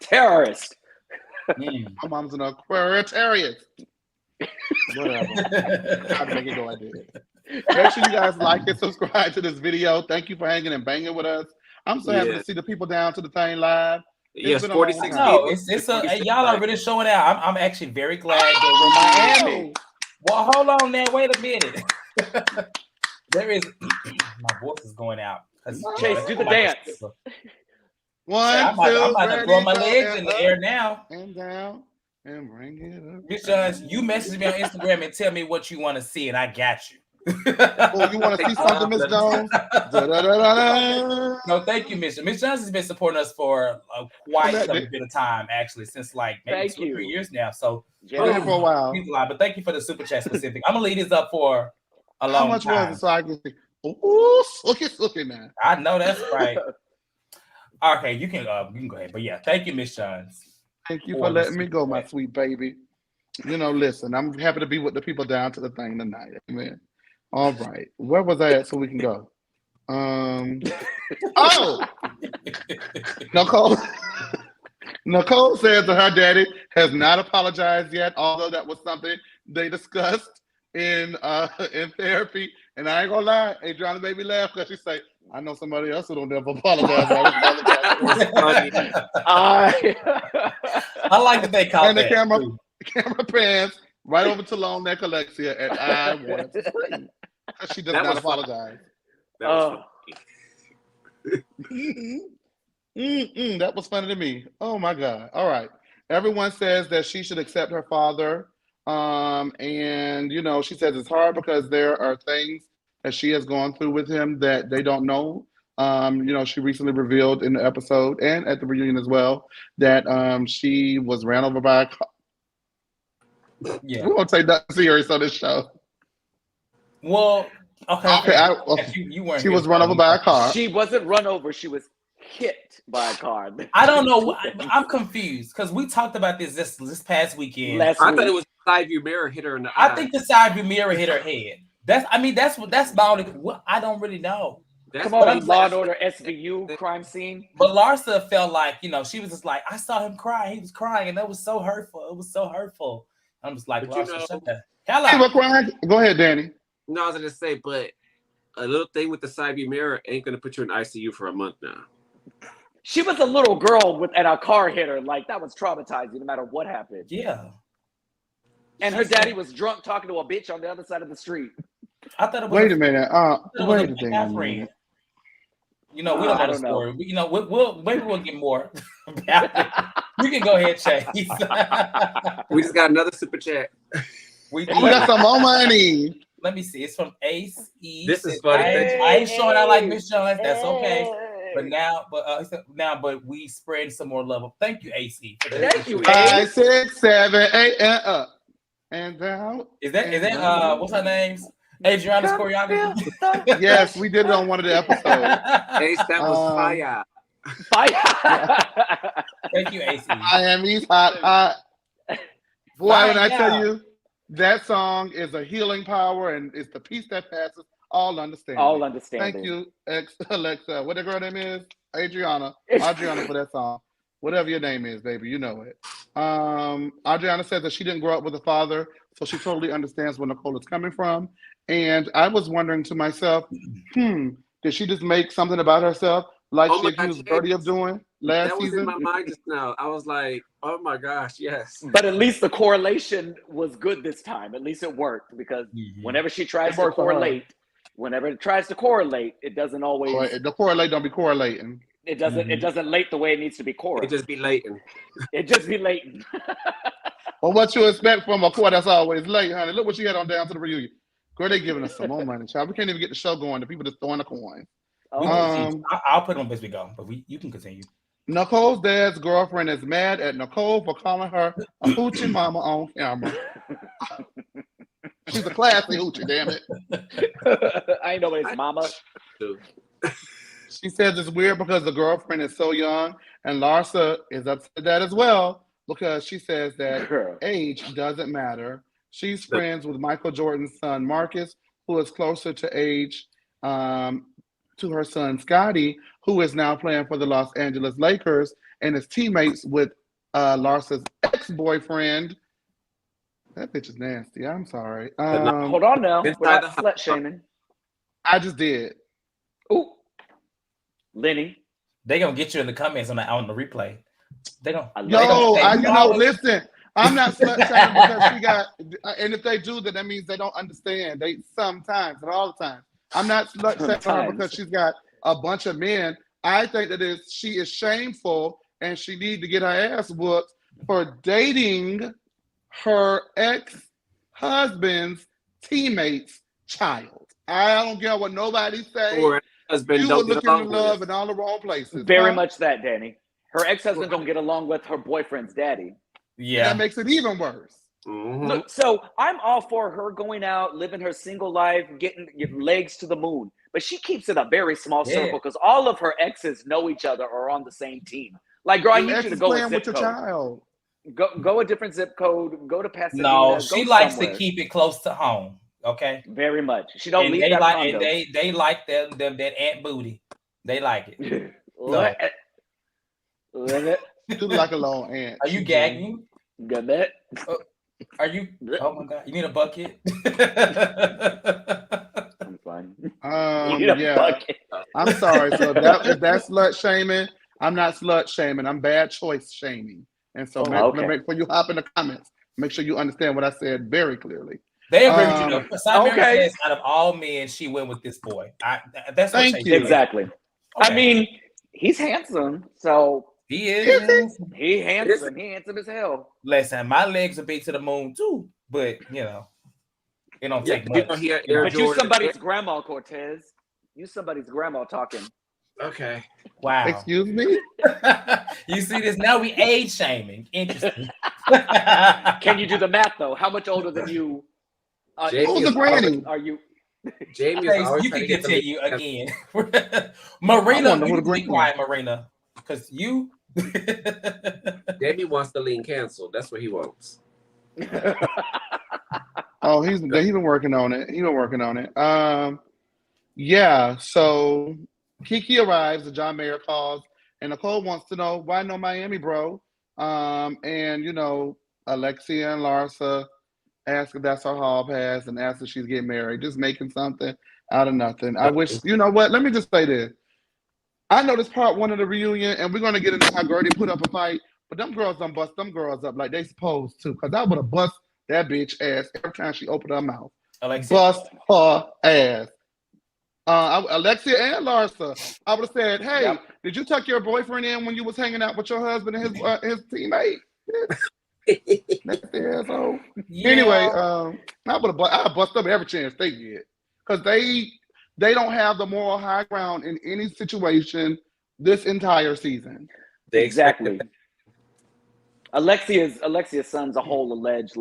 Terrorist. My mom's an Aquarius. Whatever. I make it go. I did. Make sure you guys like and subscribe to this video. Thank you for hanging and banging with us. I'm so happy to see the people down to the thing live. Yes, 46. No, y'all are really showing out. I'm actually very glad that we're Miami. Well, hold on now. Wait a minute. There is my voice is going out. Chase, do the dance. I'm about to throw my legs in the air now. And down and bring it up. Miss Jones, you message me on Instagram and tell me what you want to see, and I got you. Oh, you want to see something, Miss Jones? No, thank you, Miss. Miss Jones has been supporting us for quite a bit of time, actually, since like maybe 2 or 3 years now. So for a while. But thank you for the super chat specific. I'm gonna leave this up for a long time. How much was it so I can see? Ooh, looky now. I know that's right. Okay, you can go ahead. But yeah, thank you, Miss Jones. Thank you for letting me go, my sweet baby. Listen, I'm happy to be with the people down to the thing tonight. Amen. All right. Where was I at so we can go? Nicole says that her daddy has not apologized yet, although that was something they discussed in therapy. And I ain't gonna lie, Adriana made me laugh because she say, I know somebody else who don't ever apologize. I like that they call and the camera pans right over to long neck Alexia, and I wanted to scream because she does not apologize. That was that was funny to me. Oh my God. All right. Everyone says that she should accept her father. And she says it's hard because there are things that she has gone through with him that they don't know. She recently revealed in the episode and at the reunion as well that she was ran over by a car. Yeah. We won't take that serious on this show. Well, okay. You weren't. She was run over by a car. She wasn't run over. She was hit by a car. I don't know. I'm confused because we talked about this past weekend. I thought it was the side view mirror hit her in the eye. I think the side view mirror hit her head. That's my only. I don't really know. Come on, Law and Order SVU crime scene. But Larsa felt like she was just like, I saw him cry. He was crying, and that was so hurtful. It was so hurtful. I'm just like, Larsa, shut the hell up. Go ahead, Danny. No, I was gonna say, but a little thing with the side view mirror ain't gonna put you in ICU for a month now. She was a little girl and a car hit her. Like, that was traumatizing no matter what happened. Yeah. And her daddy was drunk talking to a bitch on the other side of the street. I thought it was. Wait a minute. Wait a minute. We don't know the story. Maybe we'll get more. You can go ahead, Chase. We just got another super chat. We got some more money. Let me see. It's from Ace E. This is funny. I ain't showing out like Miss Jones. That's okay. But we spread some more love. Thank you, AC. Thank you, 5, 6, 7, 8, and up and down. Is that what's her name? Adriana's choreography. Yes, we did it on one of the episodes. Ace, that was fire. Thank you, AC. Miami's hot. Boy, when I tell you, that song is a healing power and it's the peace that passes all understanding. Thank you, Alexa. What the girl name is? Adriana for that song. Whatever your name is, baby, you know it. Adriana says that she didn't grow up with a father, so she totally understands where Nicole is coming from. And I was wondering to myself, did she just make something about herself like she accused Gertie of doing last season? That was in my mind just now. I was like, oh my gosh, yes. But at least the correlation was good this time. At least it worked because whenever she tries to correlate, it doesn't always. The correlate don't be correlating. It doesn't. It doesn't late the way it needs to be correlated. It just be latent. Well, what you expect from a core that's always late, honey? Look what you had on down to the reunion. Girl, they giving us some more money, child. We can't even get the show going. The people just throwing a coin. I'll put on as we go, but you can continue. Nicole's dad's girlfriend is mad at Nicole for calling her a hoochie mama on camera. She's a classy hoochie, damn it. I ain't nobody's mama. She says it's weird because the girlfriend is so young, and Larsa is upset at that as well because she says that age doesn't matter. She's friends with Michael Jordan's son, Marcus, who is closer to age to her son, Scotty, who is now playing for the Los Angeles Lakers and is teammates with Larsa's ex-boyfriend. That bitch is nasty. I'm sorry. Hold on now. We're not slut shaming. I just did. Ooh. Lenny. They gonna get you in the comments on the replay. They don't. Listen. I'm not slut shaming because she got, and if they do that means they don't understand. They sometimes, not all the time. I'm not slut shaming her because she's got a bunch of men. I think that she is shameful and she needs to get her ass whooped for dating her ex-husband's teammate's child. I don't care what nobody says. You were looking for love in all the wrong places. Very much that, Danny. Her ex-husband don't get along with her boyfriend's daddy. Yeah, that makes it even worse. Mm-hmm. Look, so I'm all for her going out, living her single life, getting legs to the moon. But she keeps it a very small circle because all of her exes know each other or are on the same team. Like, girl, I need you to go and with your child. Go a different zip code. Go to Pasadena. No, she likes somewhere. to keep it close to home. Okay. Very much. She don't and leave they that like condo. and they like them that Aunt Booty. They like it. Let it. You like a little ant. Are you gagging? Got that? Are you? Oh my God! You need a bucket? I'm fine. Bucket. I'm sorry. So if that's slut shaming, I'm not slut shaming. I'm bad choice shaming. And so before you hop in the comments, make sure you understand what I said very clearly. They agree with you though. Simon says out of all men, she went with this boy. That's thank you. Exactly. Okay. I mean, he's handsome, so he is. He handsome. He handsome as hell. Listen, my legs will be to the moon too, but it don't take much. But you somebody's grandma, Cortez. You somebody's grandma talking. Okay. Wow. Excuse me? You see this? Now we age shaming. Interesting. Can you do the math though? How much older than you? Who's the granny? Are you? Jamie, you can continue again. Marina, you can be quiet, Marina, because you. Jamie wants the lien canceled. That's what he wants. Oh, he's been working on it. Yeah. So Kiki arrives. The John Mayer calls, and Nicole wants to know why no Miami, bro. And Alexia and Larsa ask if that's her hall pass and ask if she's getting married. Just making something out of nothing. I wish, you know what? Let me just say this. I know this part one of the reunion, and we're going to get into how Gertie put up a fight, but them girls don't bust them girls up like they supposed to, because I would have bust that bitch ass every time she opened her mouth. Alexia. Bust her ass. Alexia and Larsa, I would have said, hey, did you tuck your boyfriend in when you was hanging out with your husband and his teammate? That's the asshole. Yeah. Anyway, I bust up every chance they get, because they don't have the moral high ground in any situation this entire season. Exactly. Alexia's son's a whole alleged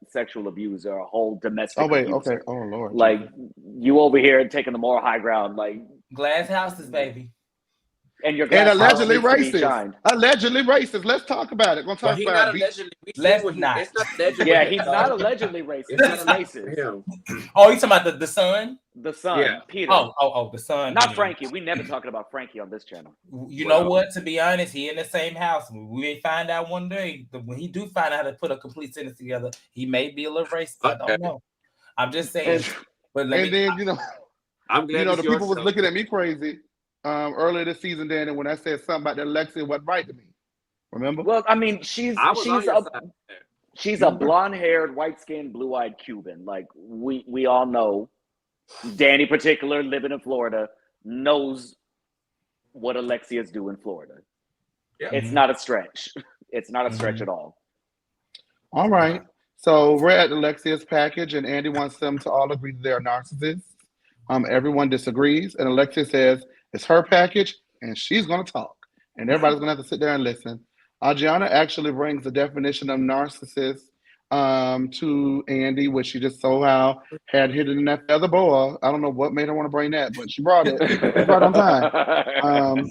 sexual abuser, a whole domestic abuser. Okay. Oh Lord. You over here taking the moral high ground, glass houses, baby. And your allegedly racist. Allegedly racist. Let's talk about it. We'll talk about it. Let's not. Yeah, he's not allegedly racist. He's not racist. Oh, you talking about the son? The son, yeah. Peter. Oh, the son. Not Frankie. We never talking about Frankie on this channel. You know what? To be honest, he in the same house. We may find out one day. When he do find out how to put a complete sentence together, he may be a little racist. I don't know. I'm just saying. I'm glad the people was looking at me crazy. Earlier this season, Dan, and when I said something about that Alexia wasn't right to me. Remember? Well, I mean, she's a blonde-haired, white-skinned, blue-eyed Cuban. We all know. Danny, particular, living in Florida, knows what Alexia's do in Florida. Yeah. It's not a stretch. It's not a stretch at all. All right. So we're at Alexia's package, and Andy wants them to all agree that they're narcissists. Everyone disagrees, and Alexia says it's her package, and she's going to talk. And everybody's going to have to sit there and listen. Adriana actually brings the definition of narcissist to Andy, which she just somehow had hidden in that feather boa. I don't know what made her want to bring that, but she brought it. She brought it on time.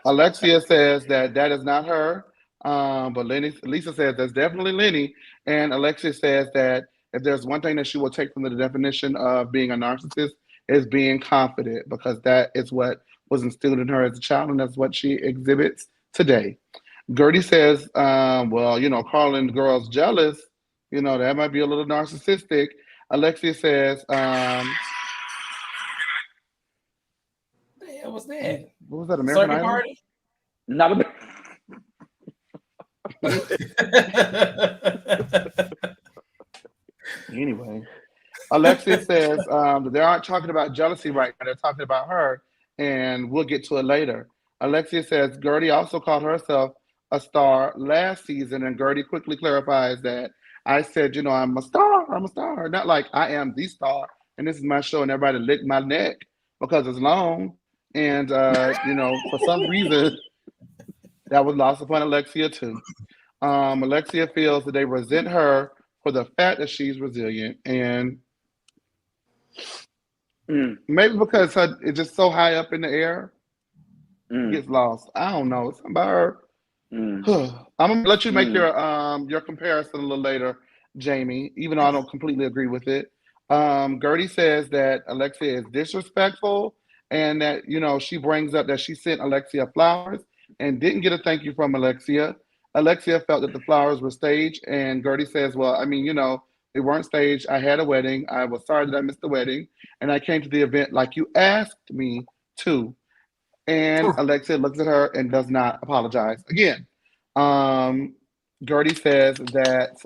Alexia says that is not her, but Lisa says that's definitely Lenny. And Alexia says that if there's one thing that she will take from the definition of being a narcissist, is being confident, because that is what was instilled in her as a child, and that's what she exhibits today. Gertie says, calling girls jealous, that might be a little narcissistic. Alexia says, the hell was that? What was that, American Idol? Party? Not Anyway, Alexia says that they aren't talking about jealousy right now. They're talking about her, and we'll get to it later. Alexia says Gertie also called herself a star last season, and Gertie quickly clarifies that I said, I'm a star. Not like I am the star, and this is my show, and everybody lick my neck because it's long. And, for some reason, that was lost upon Alexia too. Alexia feels that they resent her for the fact that she's resilient, and maybe because it's just so high up in the air, it gets lost. I don't know. It's about her. I'm gonna let you make your comparison a little later, Jamie, even though I don't completely agree with it. Gertie says that Alexia is disrespectful and that, she brings up that she sent Alexia flowers and didn't get a thank you from Alexia. Alexia felt that the flowers were staged, and Gertie says, well, I mean, they weren't staged. I had a wedding. I was sorry that I missed the wedding, and I came to the event like you asked me to. And Alexia looks at her and does not apologize again. Gertie says that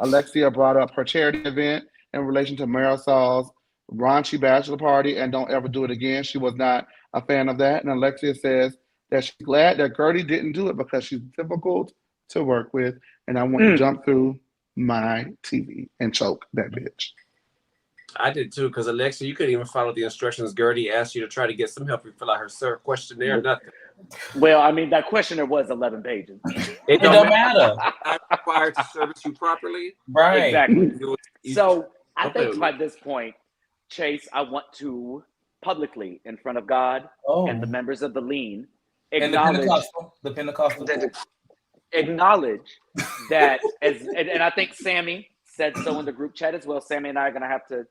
Alexia brought up her charity event in relation to Marisol's raunchy bachelor party and don't ever do it again. She was not a fan of that. And Alexia says that she's glad that Gertie didn't do it because she's difficult to work with. And I want to jump through my TV and choke that bitch. I did too, because Alexia, you couldn't even follow the instructions. Gertie asked you to try to get some help. You fill out her questionnaire, nothing. Well, I mean, that questionnaire was 11 pages. It don't matter. I'm required to service you properly. Right. Exactly. So I think by this point, Chase, I want to publicly, in front of God and the members of the Lean, acknowledge the Pentecostal acknowledge that, and I think Sammy said so in the group chat as well. Sammy and I are gonna have to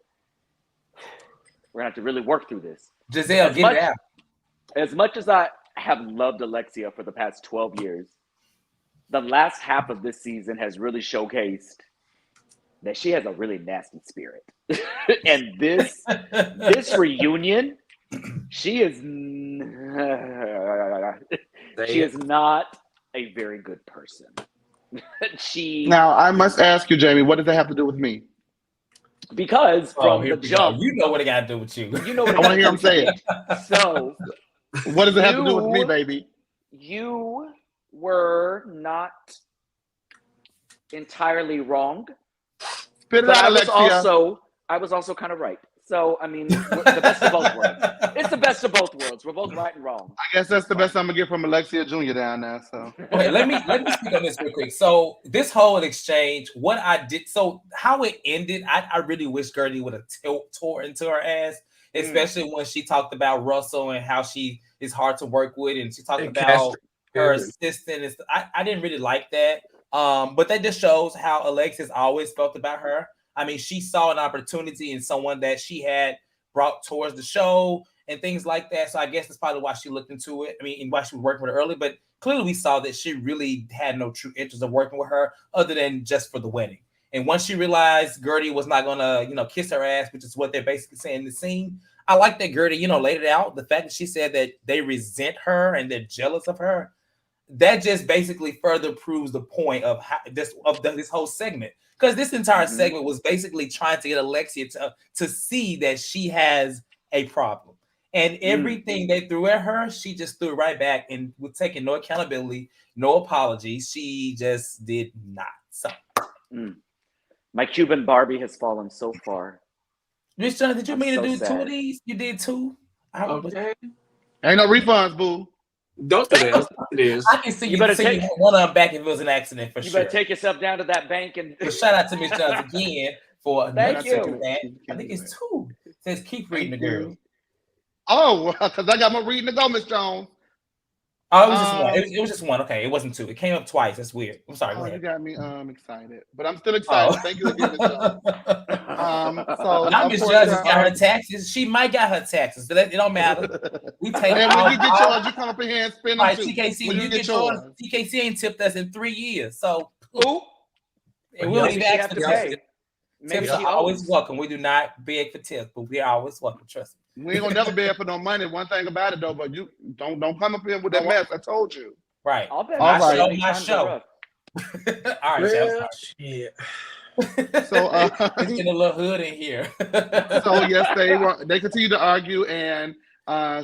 really work through this. Giselle, get it out. As much as I have loved Alexia for the past 12 years, the last half of this season has really showcased that she has a really nasty spirit. And this reunion, she is not a very good person. Now I must ask you, Jamie, what does that have to do with me? Because from the jump, you know what it got to do with you. You know what I want to hear him say it. So, what does it have to do with me, baby? You were not entirely wrong. Spit it out, Alexia. I was also kind of right. So, I mean, the best of both worlds. It's the best of both worlds. We're both right and wrong. I guess that's the best I'm gonna get from Alexia Jr. down there. So, okay, let me speak on this real quick. So, this whole exchange, what I did, so how it ended, I really wish Gertie would have tore into her ass, especially when she talked about Russell and how she is hard to work with, and she talked about her assistant. And I didn't really like that. But that just shows how Alexia's always felt about her. I mean, she saw an opportunity in someone that she had brought towards the show and things like that. So I guess that's probably why she looked into it. I mean, and why she was working with her early. But clearly we saw that she really had no true interest in working with her other than just for the wedding. And once she realized Gertie was not going to, kiss her ass, which is what they're basically saying in the scene, I like that Gertie, laid it out. The fact that she said that they resent her and they're jealous of her, that just basically further proves the point of this whole segment. Because this entire segment was basically trying to get Alexia to see that she has a problem. And everything they threw at her, she just threw it right back and was taking no accountability, no apology. She just did not. So, my Cuban Barbie has fallen so far. Miss John, did you mean to do 2 of these? You did 2? Okay. Ain't no refunds, boo. Don't do that. It is. I can see you better take one of them back if it was an accident for sure. You better take yourself down to that bank and shout out to Miss Jones again for thank you. I think it's 2. It says keep reading the girl. Oh, because I got more reading to go, Miss Jones. Oh, it was just one. It was just one. Okay, it wasn't 2. It came up twice. That's weird. I'm sorry. You got me excited, but I'm still excited. Thank you again, Miss Jones. So now Miss Jones has got her taxes. She might got her taxes, but it don't matter. We take. And when you get yours, you come up in here and spend them too. TKC, when you get yours, TKC ain't tipped us in 3 years, so. And we don't even ask for tips. Tips are always welcome. We do not beg for tips, but we are always welcome. Trust me. We ain't gonna never beg for no money. One thing about it though, but you don't come up here with that mess. I told you. Right. All right. My show. All right. Shit. So it's getting a little hood in here. So yes, they continue to argue, and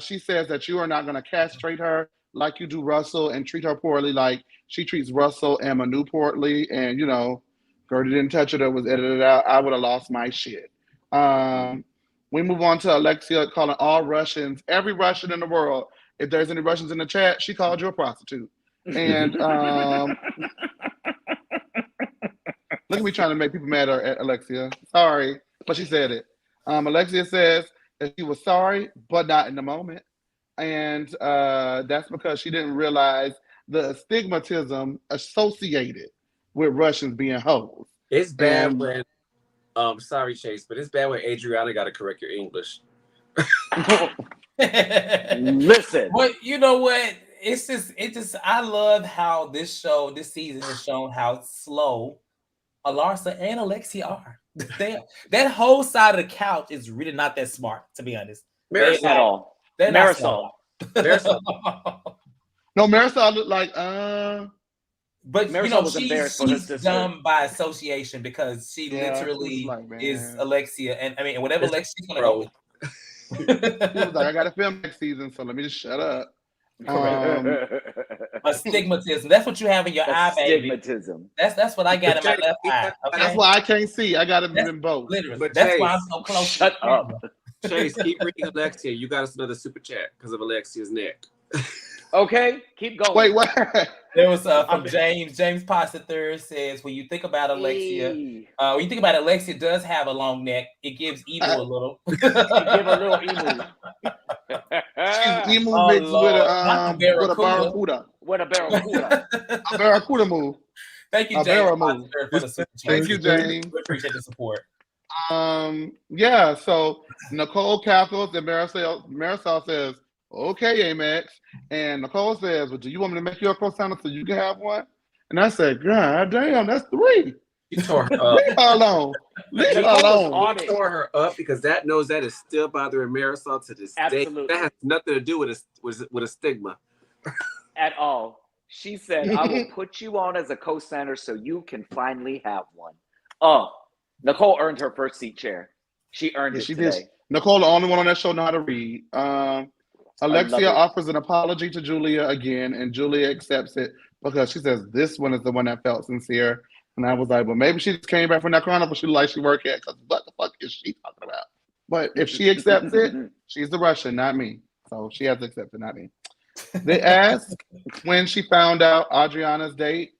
she says that you are not gonna castrate her like you do Russell and treat her poorly like she treats Russell and Manu poorly, and Gertie didn't touch it or was edited out. I would have lost my shit. We move on to Alexia calling all Russians, every Russian in the world. If there's any Russians in the chat, she called you a prostitute. And look at me trying to make people mad at Alexia. Sorry, but she said it. Alexia says that she was sorry, but not in the moment. And that's because she didn't realize the stigmatism associated with Russians being hoes. It's bad when, sorry Chase, but it's bad when Adriana got to correct your English. Listen, but you know what? It just. I love how this season has shown how slow Larsa and Alexia are. That whole side of the couch is really not that smart, to be honest. Marisol at all. They're Marisol. No, Marisol looked like But Marisol she's dumb by association because she literally is Alexia, and I mean whatever Alexia's gonna go with. He was like, I gotta film next season, so let me just shut up. Astigmatism. That's what you have in your eye, baby. Astigmatism. That's what I got in my left eye. Okay? That's why I can't see. I got them in both. Literally. But that's why I'm so close. Shut up. Chase, keep reading Alexia. You got us another super chat because of Alexia's neck. Okay, keep going. Wait, what? There was from James. James Pasta Third says, when you think about Alexia, Alexia does have a long neck. It gives Emu a little. Give a little Emu. She's Emu mixed with a barracuda. With a barracuda. A barracuda move. Thank you, James. For the super chat. Thank you, James. We appreciate the support. Yeah, so Nicole cackles and Marisol says, okay, Amex. And Nicole says, well, do you want me to make you a co-signer so you can have one? And I said, God damn, that's 3. You tore her up. Leave her alone. Leave her alone. You tore her up because that is still bothering Marisol to this day. That has nothing to do with a stigma. At all. She said, I will put you on as a co-signer so you can finally have one. Oh, Nicole earned her first seat chair. She earned it today. Did. Nicole, the only one on that show, know how to read. Alexia offers an apology to Julia again, and Julia accepts it because she says this one is the one that felt sincere. And I was like, well, maybe she just came back from that carnival she work at, because what the fuck is she talking about? But if she accepts it, she's the Russian, not me. So she has to accept it, not me. They asked when she found out Adriana's date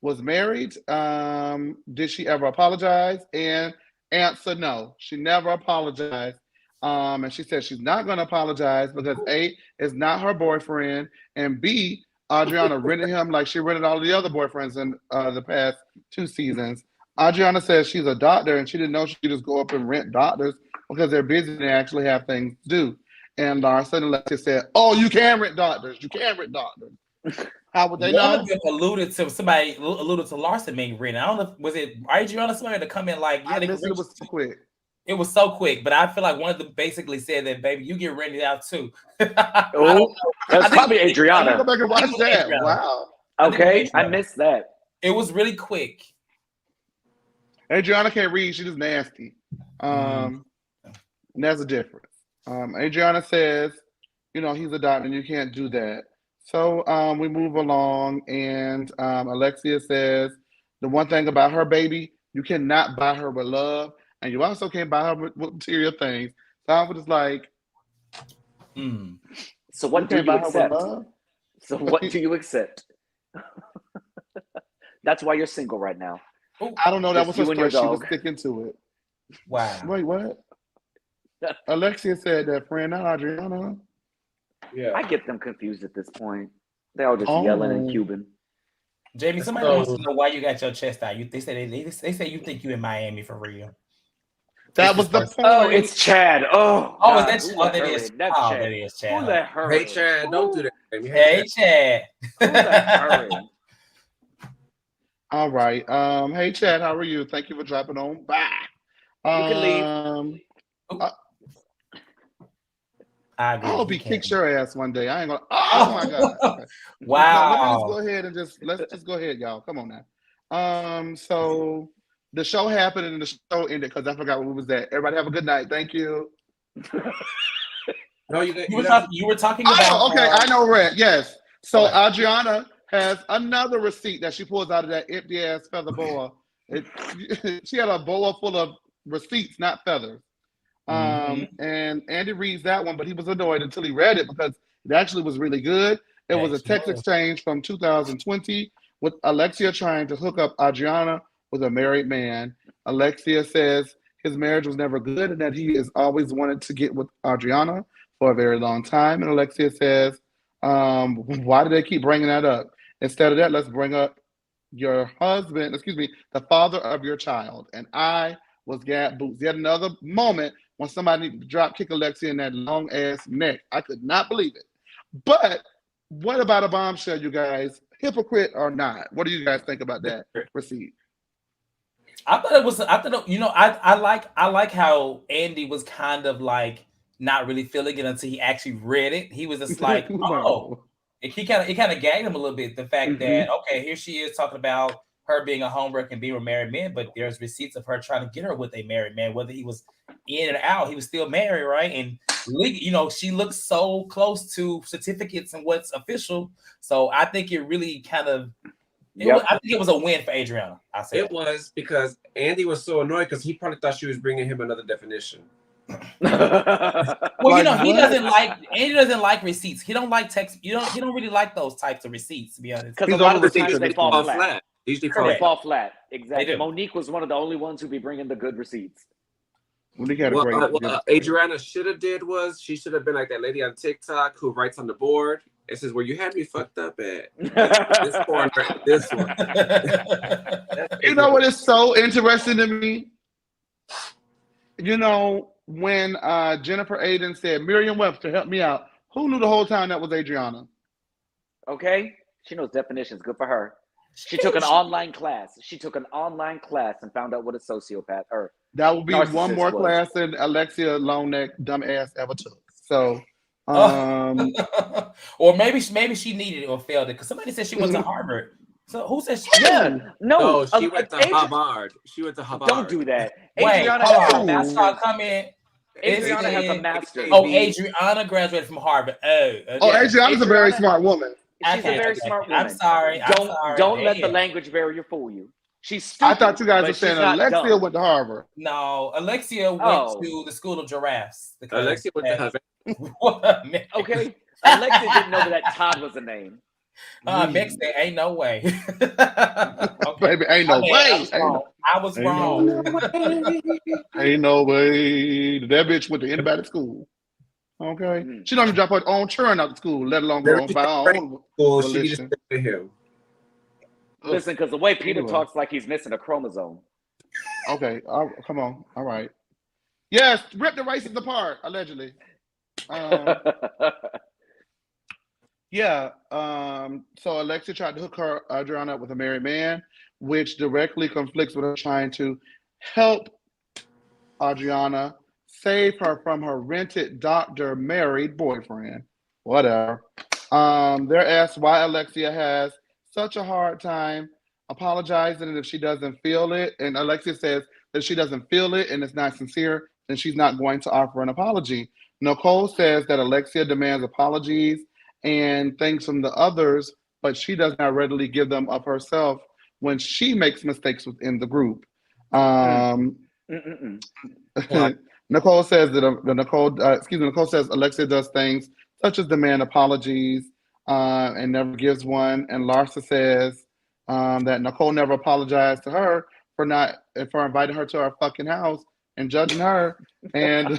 was married, did she ever apologize? And answer, no, she never apologized. And she said she's not going to apologize because A, is not her boyfriend, and B, Adriana rented him like she rented all the other boyfriends in the past 2 seasons. Adriana says she's a doctor and she didn't know she could just go up and rent doctors because they're busy and they actually have things to do. And Larsa and Alexia said, oh, you can rent doctors. You can rent doctors. How would they know? One of them alluded to Larsa being rented. I don't know, was it Adriana somebody to come in like, yeah, it was so quick. It was so quick, but I feel like one of them basically said that, baby, you get rented out too. Oh, that's probably Adriana. Go back and watch that. Wow. Okay, I missed that. It was really quick. Adriana can't read. She's just nasty. And that's the difference. Adriana says, he's a doctor and you can't do that. So we move along, and Alexia says the one thing about her baby, you cannot buy her with love. And you also can't buy her with material things. So I was just like, So what do you accept? So what do you accept? That's why you're single right now. I don't know. That was her story. She was sticking to it. Wow. Wait, what? Alexia said that, friend, not Adriana. Yeah. I get them confused at this point. They're all just yelling in Cuban. Jamie, somebody wants to know why you got your chest out. They say you think you in Miami for real. That was the point. Oh, it's Chad. Oh, that is Chad. That is Chad. Who the hell? Hey, Chad, don't do that. Hey, Chad. Who the All right. Hey, Chad, how are you? Thank you for dropping on by. You can leave. I hope he kicks your ass one day. I ain't gonna. Oh my god! Okay. Wow. Let's just go ahead, y'all. Come on now. So the show happened and the show ended because I forgot what was that. Everybody have a good night. Thank you. No, you were talking about. Okay, I know, Red. Yes. So Adriana has another receipt that she pulls out of that empty ass feather boa. She had a boa full of receipts, not feathers. And Andy reads that one, but he was annoyed until he read it because it actually was really good. It was a text exchange from 2020 with Alexia trying to hook up Adriana with a married man. Alexia says his marriage was never good and that he has always wanted to get with Adriana for a very long time. And Alexia says, why do they keep bringing that up? Instead of that, let's bring up your husband, the father of your child. And I was gad boots. Yet another moment when somebody drop kick Alexia in that long ass neck. I could not believe it. But what about a bombshell, you guys? Hypocrite or not? What do you guys think about that? Proceed. I thought it was. I like how Andy was kind of like not really feeling it until he actually read it. He was just like, oh. It kind of gagged him a little bit. The fact that, okay, here she is talking about her being a homewrecker and being with married men, but there's receipts of her trying to get her with a married man, whether he was in and out, he was still married, right? And she looks so close to certificates and what's official. So I think it really kind of, I think it was a win for Adriana. It was, because Andy was so annoyed because he probably thought she was bringing him another definition. Well, Andy doesn't like receipts. He don't like text. He don't really like those types of receipts, to be honest. Because a lot of the times they fall flat. Usually they fall flat. Exactly. Monique was one of the only ones who be bringing the good receipts. Adriana should have she should have been like that lady on TikTok who writes on the board. It says, "Where you had me fucked up at this corner, this one." You know what is so interesting to me? When Jennifer Aiden said, Merriam-Webster, help me out, who knew the whole time that was Adriana? Okay. She knows definitions. Good for her. She took an online class. And found out what a sociopath or that would be one more class than Alexia Longneck dumbass ever took. So, or maybe she needed it or failed it, because somebody said she went to Harvard. So who said she? Yeah, no, she went to Harvard. She went to Harvard. Don't do that. Adriana has a master's. Adriana has a master's. Oh, Adriana graduated from Harvard. Adriana's a very smart woman. She's a very smart woman. I'm sorry. Don't let the language barrier fool you. She's stupid. I thought you guys were saying Alexia went to Harvard. No, Alexia went to the School of Giraffes. Alexia went to Harvard. Okay. Alexia didn't know that Todd was a name. Mick said, ain't no way. Baby, ain't no way. I was wrong. Ain't no way. That bitch went to anybody's school. Okay. She don't even drop her own children out of school, let alone go by her own volition. Listen, because the way Peter talks like he's missing a chromosome. Okay. Come on. All right. Yes, rip the races apart, allegedly. So Alexia tried to hook Adriana up with a married man, which directly conflicts with her trying to help Adriana save her from her rented doctor married boyfriend. Whatever. They're asked why Alexia has such a hard time apologizing if she doesn't feel it. And Alexia says that she doesn't feel it and it's not sincere, then she's not going to offer an apology. Nicole says that Alexia demands apologies and things from the others, but she does not readily give them of herself when she makes mistakes within the group. Nicole says Nicole says Alexia does things such as demand apologies and never gives one. And Larsa says that Nicole never apologized to her for inviting her to our fucking house and judging her. And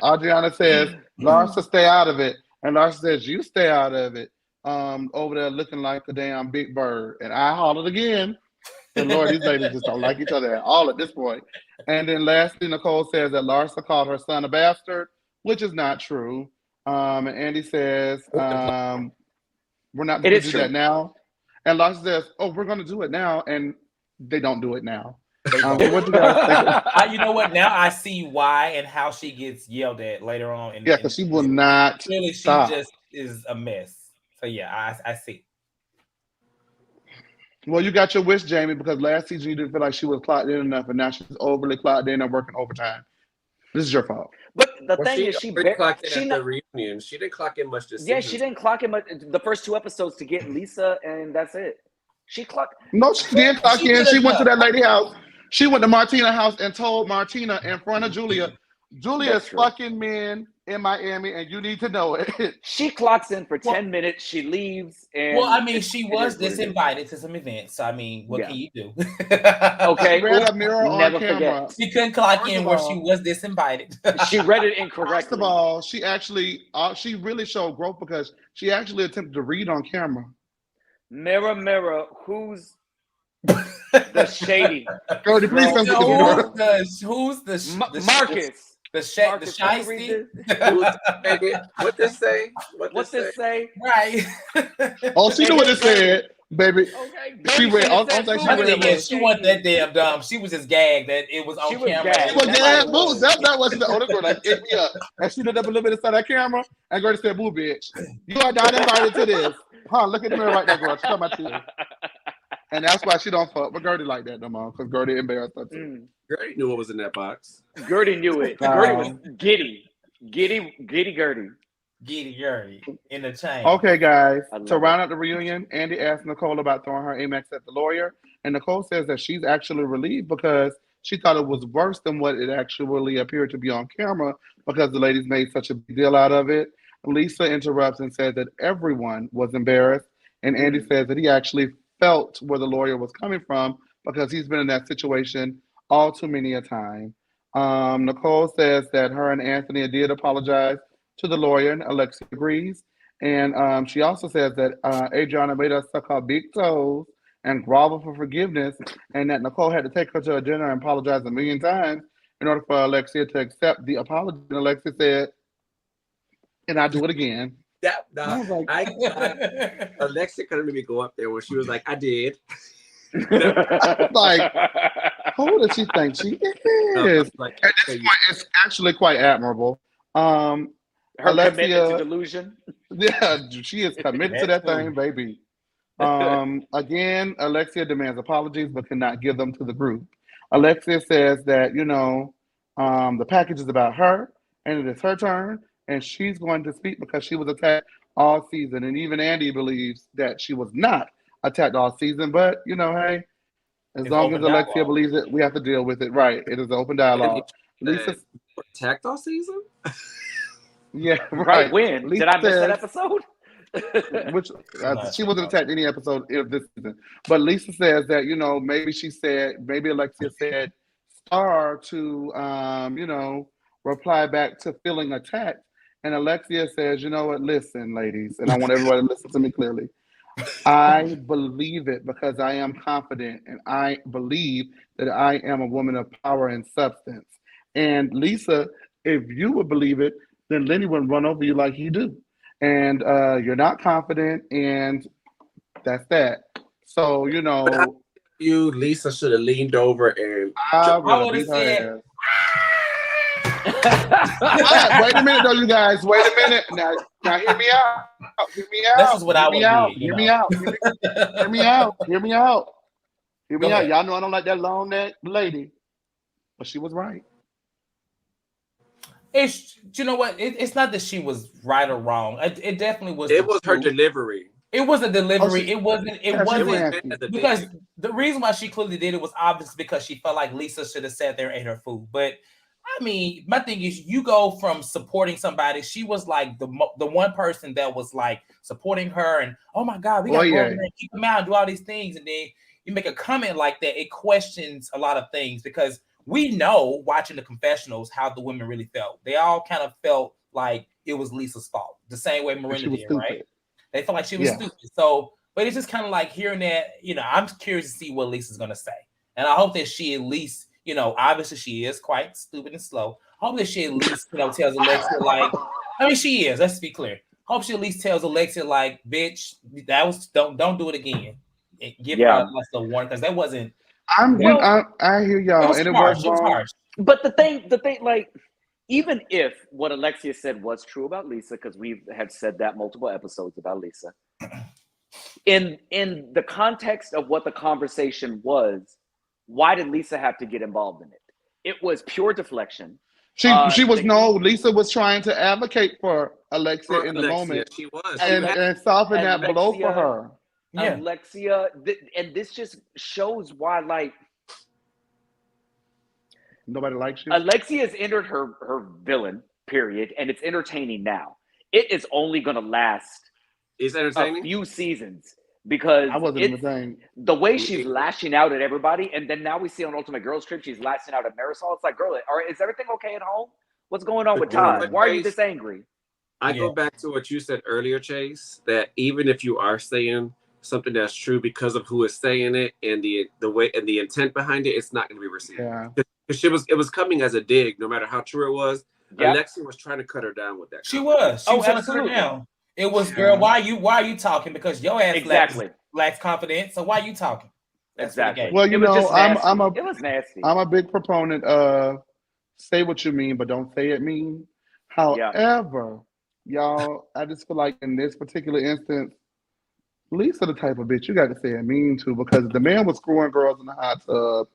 Adriana says, Larsa, stay out of it. And Larsa says, you stay out of it. Over there looking like a damn big bird. And I hollered again. And Lord, these ladies just don't like each other at all at this point. And then lastly, Nicole says that Larsa called her son a bastard, which is not true. And Andy says, we're not going to do that now. And Larsa says, oh, we're going to do it now. And they don't do it now. What you guys think? You know what? Now I see why and how she gets yelled at later on. Because she will not really, stop. She just is a mess. So yeah, I see. Well, you got your wish, Jamie, because last season you didn't feel like she was clocked in enough, and now she's overly clocked in and working overtime. This is your fault. But the thing is, she clocked in at the reunion. She didn't clock in much this season. Yeah, she didn't clock in much the first 2 episodes to get Lisa, and that's it. She clocked. No, she didn't clock in. She went to that lady house. She went to Martina's house and told Martina in front of Julia, Julia's fucking men in Miami, and you need to know it. She clocks in for 10 minutes. She leaves. And well, I mean, she was disinvited to some events. So, I mean, what can you do? Okay. She read a mirror on camera. She couldn't clock in where she was disinvited. She read it incorrectly. First of all, she actually, she really showed growth because she actually attempted to read on camera. Mirror, mirror, who's the shady? Gertie, please come get who's the Marcus? The shiesty? What this say? What this say? Right. Oh, she knew what it said, baby. Okay. She read. She wasn't that damn dumb. She was just gagged that it was on camera. She was gagged. That wasn't the older girl that hit me up. And she looked up a little bit inside that camera, and Gertie said, "Boo, bitch, you are not invited to this." Huh? Look at the mirror right there, girl. She's talking about you. And that's why she don't fuck with Gertie like that no more, because Gertie embarrassed her too. Gertie knew what was in that box. Gertie knew it. Gertie was giddy. Gertie. Giddy Gertie in the chain. Okay, guys. To round out the reunion, Andy asked Nicole about throwing her Amex at the lawyer, and Nicole says that she's actually relieved because she thought it was worse than what it actually appeared to be on camera because the ladies made such a big deal out of it. Lisa interrupts and says that everyone was embarrassed, and Andy says that he actually felt where the lawyer was coming from because he's been in that situation all too many a time. Nicole says that her and Anthony did apologize to the lawyer, and Alexia agrees. And she also says that Adriana made us suck our big toes and grovel for forgiveness, and that Nicole had to take her to a dinner and apologize 1,000,000 times in order for Alexia to accept the apology. And Alexia said, "And I'll do it again." Alexia couldn't let me go up there when she was like, "I did." I was like, who does she think she is? Like, at this point, it's actually quite admirable. Her Alexia, commitment to delusion. Yeah, she is committed to that thing, baby. Again, Alexia demands apologies but cannot give them to the group. Alexia says that, the package is about her and it is her turn and she's going to speak because she was attacked all season. And even Andy believes that she was not attacked all season. But, hey, as long as Alexia believes it, we have to deal with it. Right. It is an open dialogue. Lisa attacked all season? Yeah, right. When? Lisa, did I miss that episode? Which she wasn't attacked any episode of this season. But Lisa says that, maybe Alexia said Star to, reply back to feeling attacked. And Alexia says, you know what, listen, ladies, and I want everybody to listen to me clearly. I believe it because I am confident and I believe that I am a woman of power and substance. And Lisa, if you would believe it, then Lenny wouldn't run over you like he do. And you're not confident, and that's that. So, Lisa should have leaned over and I would have said, wait a minute, though, you guys. Wait a minute. Now hear me out. Hear me out. This is what I would do. Hear me out. Hear me out. Hear me out. Hear me out. Y'all know I don't like that long neck lady, but she was right. You know what? It's not that she was right or wrong. It definitely was. It was her delivery. It was a delivery. It wasn't because the reason why she clearly did it was obvious because she felt like Lisa should have sat there and ate her food. But I mean, my thing is, you go from supporting somebody. She was like the one person that was like supporting her, and oh my God, we got to go over there and keep them out and do all these things. And then you make a comment like that, it questions a lot of things because we know watching the confessionals how the women really felt. They all kind of felt like it was Lisa's fault, the same way Miranda did, right? They felt like she was stupid. So, but it's just kind of like hearing that. I'm curious to see what Lisa's gonna say, and I hope that she at least. Obviously she is quite stupid and slow. Hope that she at least, tells Alexia like, she is. Let's be clear. Hope she at least tells Alexia like, bitch, that was don't do it again. And give her a warning because that wasn't. I hear y'all, and it was harsh. But the thing, like, even if what Alexia said was true about Lisa, because we have said that multiple episodes about Lisa, in the context of what the conversation was. Why did Lisa have to get involved in it? It was pure deflection. Lisa was trying to advocate for Alexia in the moment. She was. And soften that blow for her. Yeah. Alexia, and this just shows why, like, Nobody likes you. Alexia has entered her villain period, and it's entertaining now. It is only going to last a few seasons because I wasn't even saying the way she's lashing out at everybody, and then now we see on Ultimate Girls Trip she's lashing out at Marisol. It's like, girl, is everything okay at home? What's going on with Todd? Why are you this angry? I go back to what you said earlier, Chase, that even if you are saying something that's true because of who is saying it and the way and the intent behind it, it's not going to be received. Yeah. Because it was coming as a dig, no matter how true it was. Yep. Alexia was trying to cut her down with that. She was trying to cut her down. It was, girl, why are you talking? Because your ass lacks confidence. So why are you talking? That's exactly. Well, it was nasty. I'm a big proponent of say what you mean, but don't say it mean. However, y'all, I just feel like in this particular instance, Lisa the type of bitch you got to say it mean to, because the man was screwing girls in the hot tub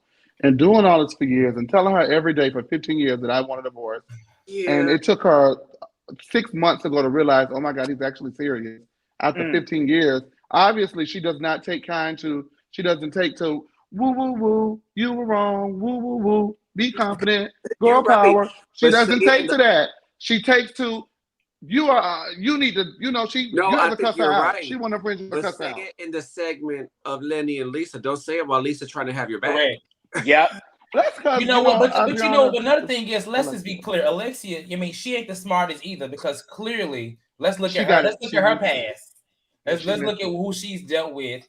and doing all this for years and telling her every day for 15 years that I want a divorce. Yeah. And it took her 6 months ago to realize, oh my God, he's actually serious. After 15 years, obviously she does not take she doesn't take to woo, woo, woo, you were wrong, woo, woo, woo, be confident, girl power. She doesn't take to that. She takes to, you need to, you have to cuss her out. Right. She want to bring you to cuss out. Say it in the segment of Lenny and Lisa. Don't say it while Lisa trying to have your back. Right. Yep. You know what? But another thing is, let's just be clear. Alexia, she ain't the smartest either, because clearly, let's look at her. Let's look at her past. Let's look at who she's dealt with.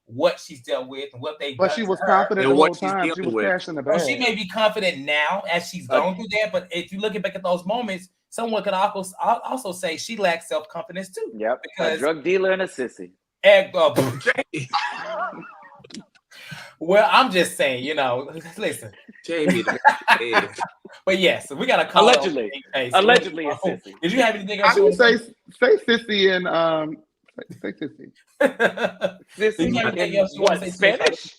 What she's dealt with and what they. But she was confident the whole time. She was cashing the bag. Well, she may be confident now as she's gone through that, but if you look back at those moments, someone could also say she lacks self-confidence too. Yep. Because a drug dealer and a sissy. Well, I'm just saying, listen. Jamie. But yes, we got to call allegedly a sissy. Did you have anything else? I would say sissy and say sissy. Sissy. What, Spanish?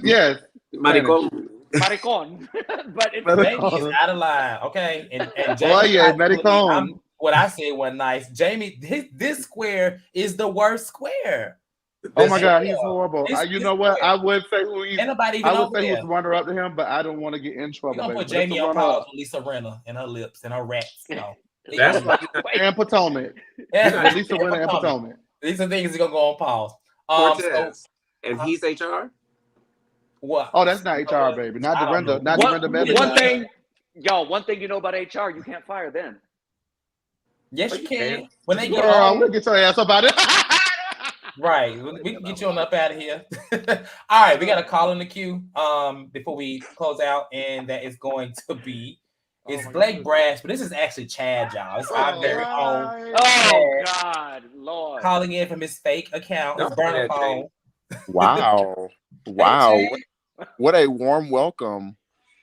Yes. Maricon. But it's Jamie is out of line, okay? And Jamie, maricon. What I said was nice. Jamie, this square is the worst square. Oh my God, he's horrible. You know what? I would say who he's. I would say who's runner up to him, but I don't want to get in trouble. You're gonna put Jamie on pause with Lisa Rinna and her lips and her rats. That's and Potomac. Lisa Rinna and Potomac. These are things that are gonna go on pause. And he's HR. What? Oh, that's not HR, baby. Not Dorinda. Not Dorinda. One thing you know about HR, you can't fire them. Yes, you can. When they get I'm gonna get your ass up out of it. Right. We can get you on up out of here. All right, we got a call in the queue before we close out, and that is going to be Blake Brash, but this is actually Chad, y'all. It's our very own. Oh God, Lord. Calling in from his fake account, his burner phone. Wow. What a warm welcome.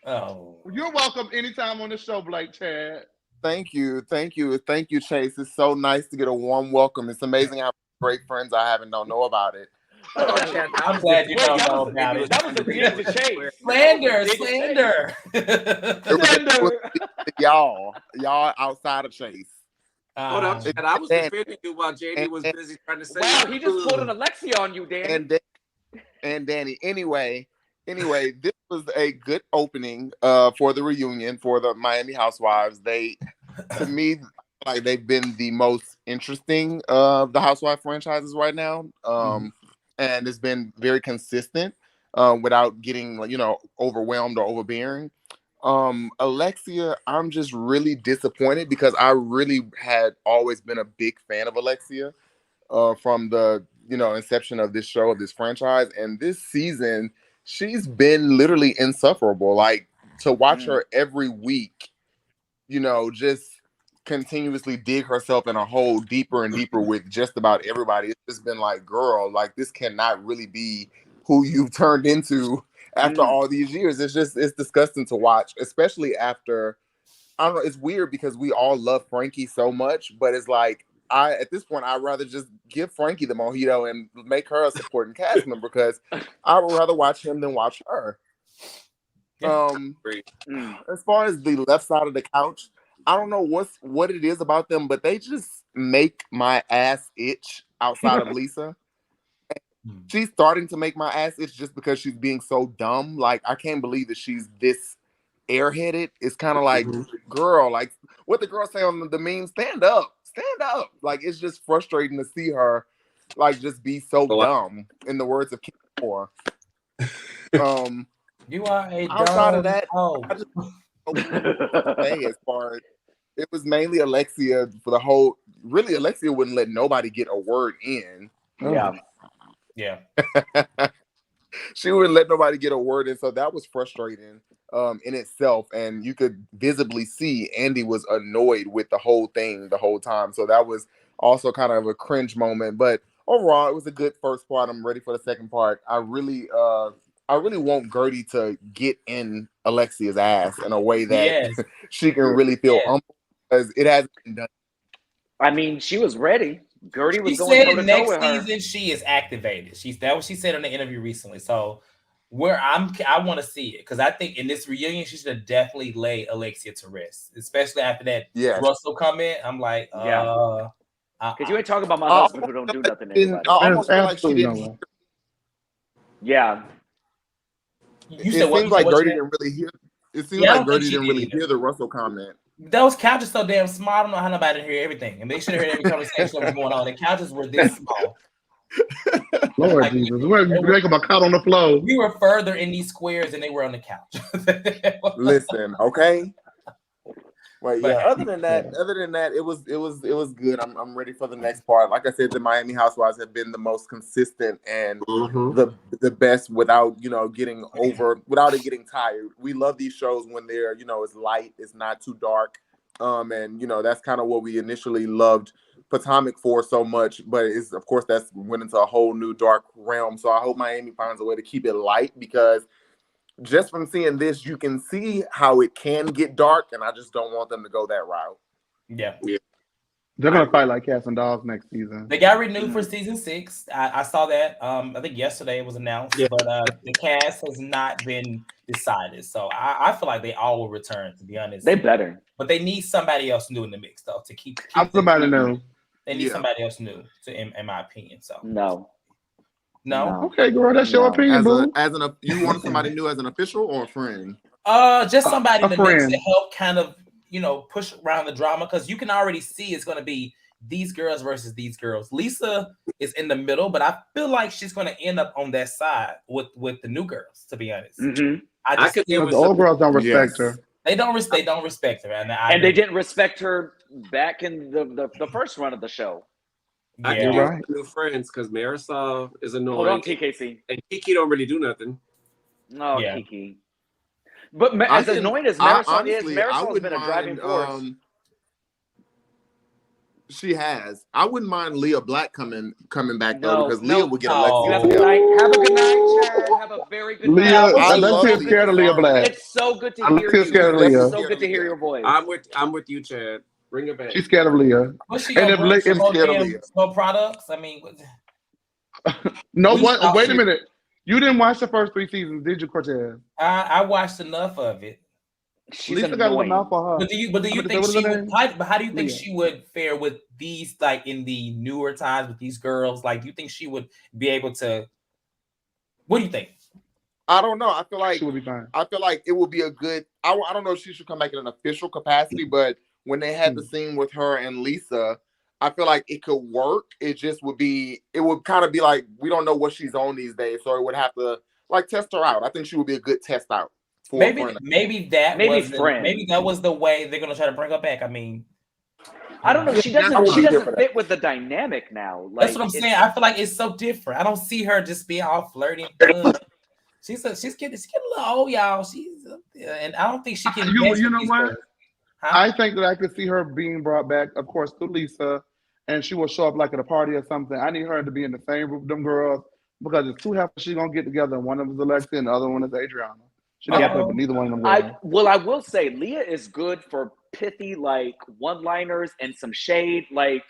Oh. You're welcome anytime on the show, Blake Chad. Thank you, Chase. It's so nice to get a warm welcome. It's amazing how great friends I have and don't know about it. I'm glad you don't know about it. That was the beginning to change. Slander. Y'all outside of Chase. Hold on, Chad. I was defending you while Jamie was busy trying to say. Wow, he just pulled an Alexia on you, Danny. And Danny. Anyway, this was a good opening for the reunion for the Miami Housewives. To me, like they've been the most interesting of the Housewife franchises right now, and it's been very consistent without getting overwhelmed or overbearing. Alexia, I'm just really disappointed because I really had always been a big fan of Alexia from the inception of this show, of this franchise, and this season she's been literally insufferable. Like to watch her every week, just continuously dig herself in a hole deeper and deeper with just about everybody. It's just been like, girl, like this cannot really be who you've turned into after all these years. It's disgusting to watch, especially after, I don't know, it's weird because we all love Frankie so much, but it's like, at this point, I'd rather just give Frankie the mojito and make her a supporting cast member because I would rather watch him than watch her. As far as the left side of the couch, I don't know what it is about them, but they just make my ass itch outside of Lisa. She's starting to make my ass itch just because she's being so dumb. Like, I can't believe that she's this airheaded. It's kind of like, girl, like what the girl say on the meme, stand up. Like it's just frustrating to see her like just be so dumb, in the words of Kim Moore. You are a outside dumb of that, hoe. I just say as far as it was mainly Alexia for the whole. Really, Alexia wouldn't let nobody get a word in. Yeah. She wouldn't let nobody get a word in, so that was frustrating in itself. And you could visibly see Andy was annoyed with the whole thing the whole time. So that was also kind of a cringe moment. But overall, it was a good first part. I'm ready for the second part. I really want Gertie to get in Alexia's ass in a way that she can really feel humble, because it hasn't been done. I mean, she was ready. Gertie was She going said toe-to-toe with her. next season she is activated. That what she said in the interview recently. So I want to see it, because I think in this reunion she should have definitely laid Alexia to rest, especially after that Russell comment. I'm like, because you ain't talking about my husband who don't do nothing to anybody. I almost feel like she didn't. Yeah. It seems like Gertie didn't really hear. It seems like Gertie didn't really hear the Russell comment. Those couches so damn small. I don't know how nobody hear everything, and they should have heard every conversation that was going on. The couches were this small. Lord like, Jesus, we're making a couch on the floor. We were further in these squares than they were on the couch. Listen, okay. Well, yeah. Other than that, it was good. I'm ready for the next part. Like I said, the Miami Housewives have been the most consistent and the best without getting tired. We love these shows when they're it's light, it's not too dark, and that's kind of what we initially loved Potomac for so much. But it's of course that's went into a whole new dark realm. So I hope Miami finds a way to keep it light, because just from seeing this, you can see how it can get dark, and I just don't want them to go that route. Yeah. They're gonna fight like cats and dogs next season. They got renewed for season 6. I saw that. I think yesterday it was announced, but the cast has not been decided. So I feel like they all will return. To be honest, they better, but they need somebody else new in the mix, though, to keep somebody new. They need somebody else new, in my opinion. So no. Okay, girl, that's your opinion, boo. You want somebody new as an official or a friend? Just somebody in the mix friend to help kind of push around the drama, because you can already see it's going to be these girls versus these girls. Lisa is in the middle, but I feel like she's going to end up on that side with the new girls. To be honest, I just the old girls don't respect her. They don't respect her, and they didn't respect her back in the first run of the show. I can do new friends because Marisol is annoying. Hold on, TKC. And Kiki don't really do nothing. No, Kiki. But as annoying as Marisol is, Marisol's been a driving force. She has. I wouldn't mind Leah Black coming back though, because Leah would get Alexia. Have a good night. Have a good night, Chad. Have a very good night. Alexia's scared of Leah Black. It's so good to hear you. It's so good to hear your voice. I'm with you, Chad. Bring it back. She's scared of Leah. What's she and if scared of Leah. No products. I mean, no. What? Wait a minute. You didn't watch the first 3 seasons, did you, Cortez? I watched enough of it. Lisa got a little mouth for her. But do you think she would? How do you think she would fare with these, like in the newer times with these girls? Like, do you think she would be able to? What do you think? I don't know. I feel like she would be fine. I feel like it would be a good. I don't know if she should come back in an official capacity, but when they had the scene with her and Lisa, I feel like it could work. It just would be. It would kind of be like, we don't know what she's on these days, so it would have to like test her out. I think she would be a good test out. Maybe that was the way they're gonna try to bring her back. I mean, I don't know. She doesn't fit with the dynamic now. Like, that's what I'm saying. I feel like it's so different. I don't see her just being all flirty. She's getting a little old, y'all. And I don't think she can. You know what? I think that I could see her being brought back, of course, to Lisa, and she will show up like at a party or something. I need her to be in the same group with them girls, because it's 2 half she's gonna get together. One of them is Alexia and the other one is Adriana. She don't play with neither one of them girls. I will say Leah is good for pithy, like, one-liners and some shade. Like,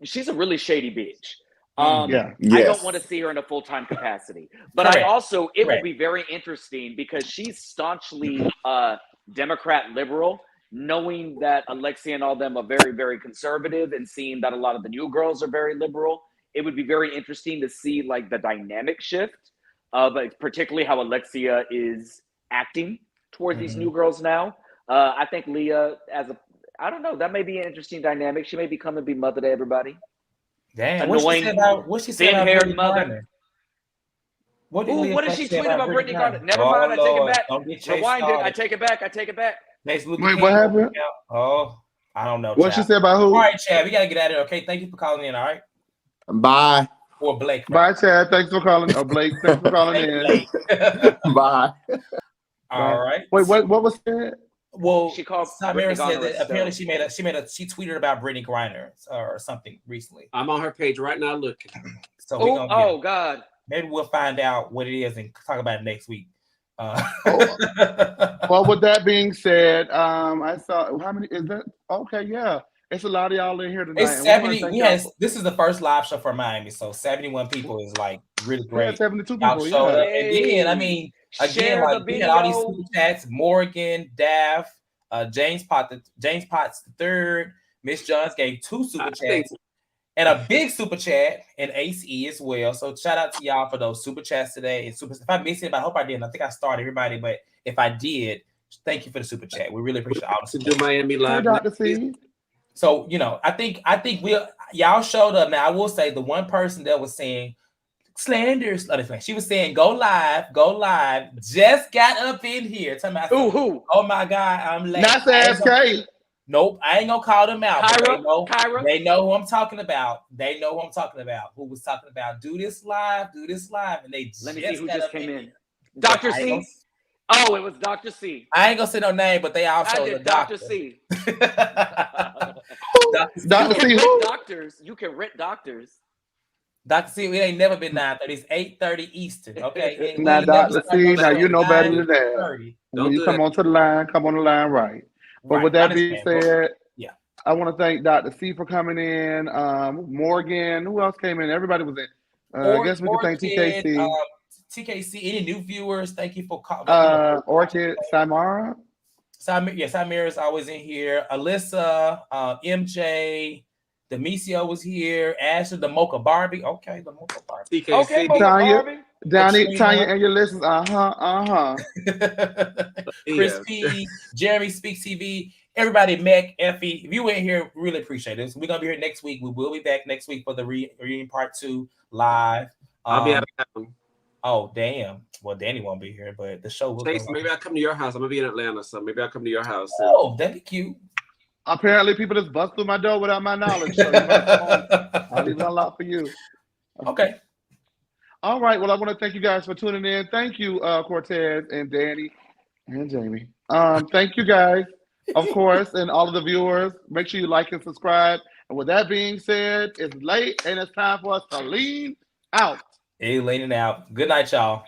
she's a really shady bitch. I don't want to see her in a full-time capacity. But it will be very interesting because she's staunchly Democrat liberal, knowing that Alexia and all them are very, very conservative, and seeing that a lot of the new girls are very liberal. It would be very interesting to see like the dynamic shift, but particularly how Alexia is acting towards these new girls now. I think Leah, I don't know, that may be an interesting dynamic. She may become and be mother to everybody. Damn, what she said about thin-haired mother. What did she tweet about Brittany Griner? Never mind, I take it back. Rewind it. I take it back. Wait, what happened? Oh, I don't know. What she said about who? All right, Chad, we gotta get out of here. Okay, thank you for calling in. All right. Bye. Or Blake. Bye, Chad. Thanks for calling. Or Blake, thanks for calling in. Bye. All right. Wait, what was that? Well, she called. Samira said that apparently she tweeted about Brittany Griner or something recently. I'm on her page right now looking. So God. Maybe we'll find out what it is and talk about it next week. Well, with that being said, I saw how many is that? Okay, yeah, it's a lot of y'all in here tonight. It's 70. This is the first live show for Miami, so 71 people is like really great. Yeah, 72 y'all people. Showed yeah. up. And then I mean, again, like we had all these super chats: Morgan, Daff, James Potts III, Miss Johns gave 2 super chats. And a big super chat and Ace E as well. So shout out to y'all for those super chats today. And if I missed it, I hope I didn't. I think I started everybody, but if I did, thank you for the super chat. We really appreciate all the support. To do Miami Live. So I think y'all showed up. Now I will say the one person that was saying slanders, she was saying go live. Just got up in here. Who? Oh my God, I'm late. Not the SK. Nope, I ain't gonna call them out. Kyra. They know who I'm talking about. Who was talking about do this live, and they let me see who just came in. Dr. C. Oh, it was Dr. C. I ain't gonna say no name, but they also the Dr. C. Dr. C. Doctors. You can rent doctors. Dr. C, it ain't never been 9:30. It's 8:30 Eastern. Okay. Now, Dr. C, now you know better than that. When you come onto the line, come on the line right. But with that being said, I want to thank Dr. C for coming in. Morgan, who else came in? Everybody was in. I guess we can thank TKC. TKC, any new viewers? Thank you for calling. Orchid, Samara. Samira is always in here. Alyssa, MJ, Demisio was here. Ashley, the Mocha Barbie. Okay, the Mocha Barbie. TKC. Okay, Mocha Barbie. Tanya and your listeners. Chris P, Jeremy Speaks TV, everybody, Mac, Effie. If you were in here, really appreciate it. So we're gonna be here next week. We will be back next week for the reunion part 2 live. I'll be out of town. Oh damn! Well, Danny won't be here, but the show will. Chase, maybe I'll come to your house. I'm gonna be in Atlanta, so maybe I'll come to your house. Oh, that'd be cute. Apparently, people just bust through my door without my knowledge. So I'll leave it unlocked for you. Okay. All right. Well, I want to thank you guys for tuning in. Thank you, Cortez and Danny and Jamie. Thank you guys, of course, and all of the viewers. Make sure you like and subscribe. And with that being said, it's late and it's time for us to lean out. Hey, leaning out. Good night, y'all.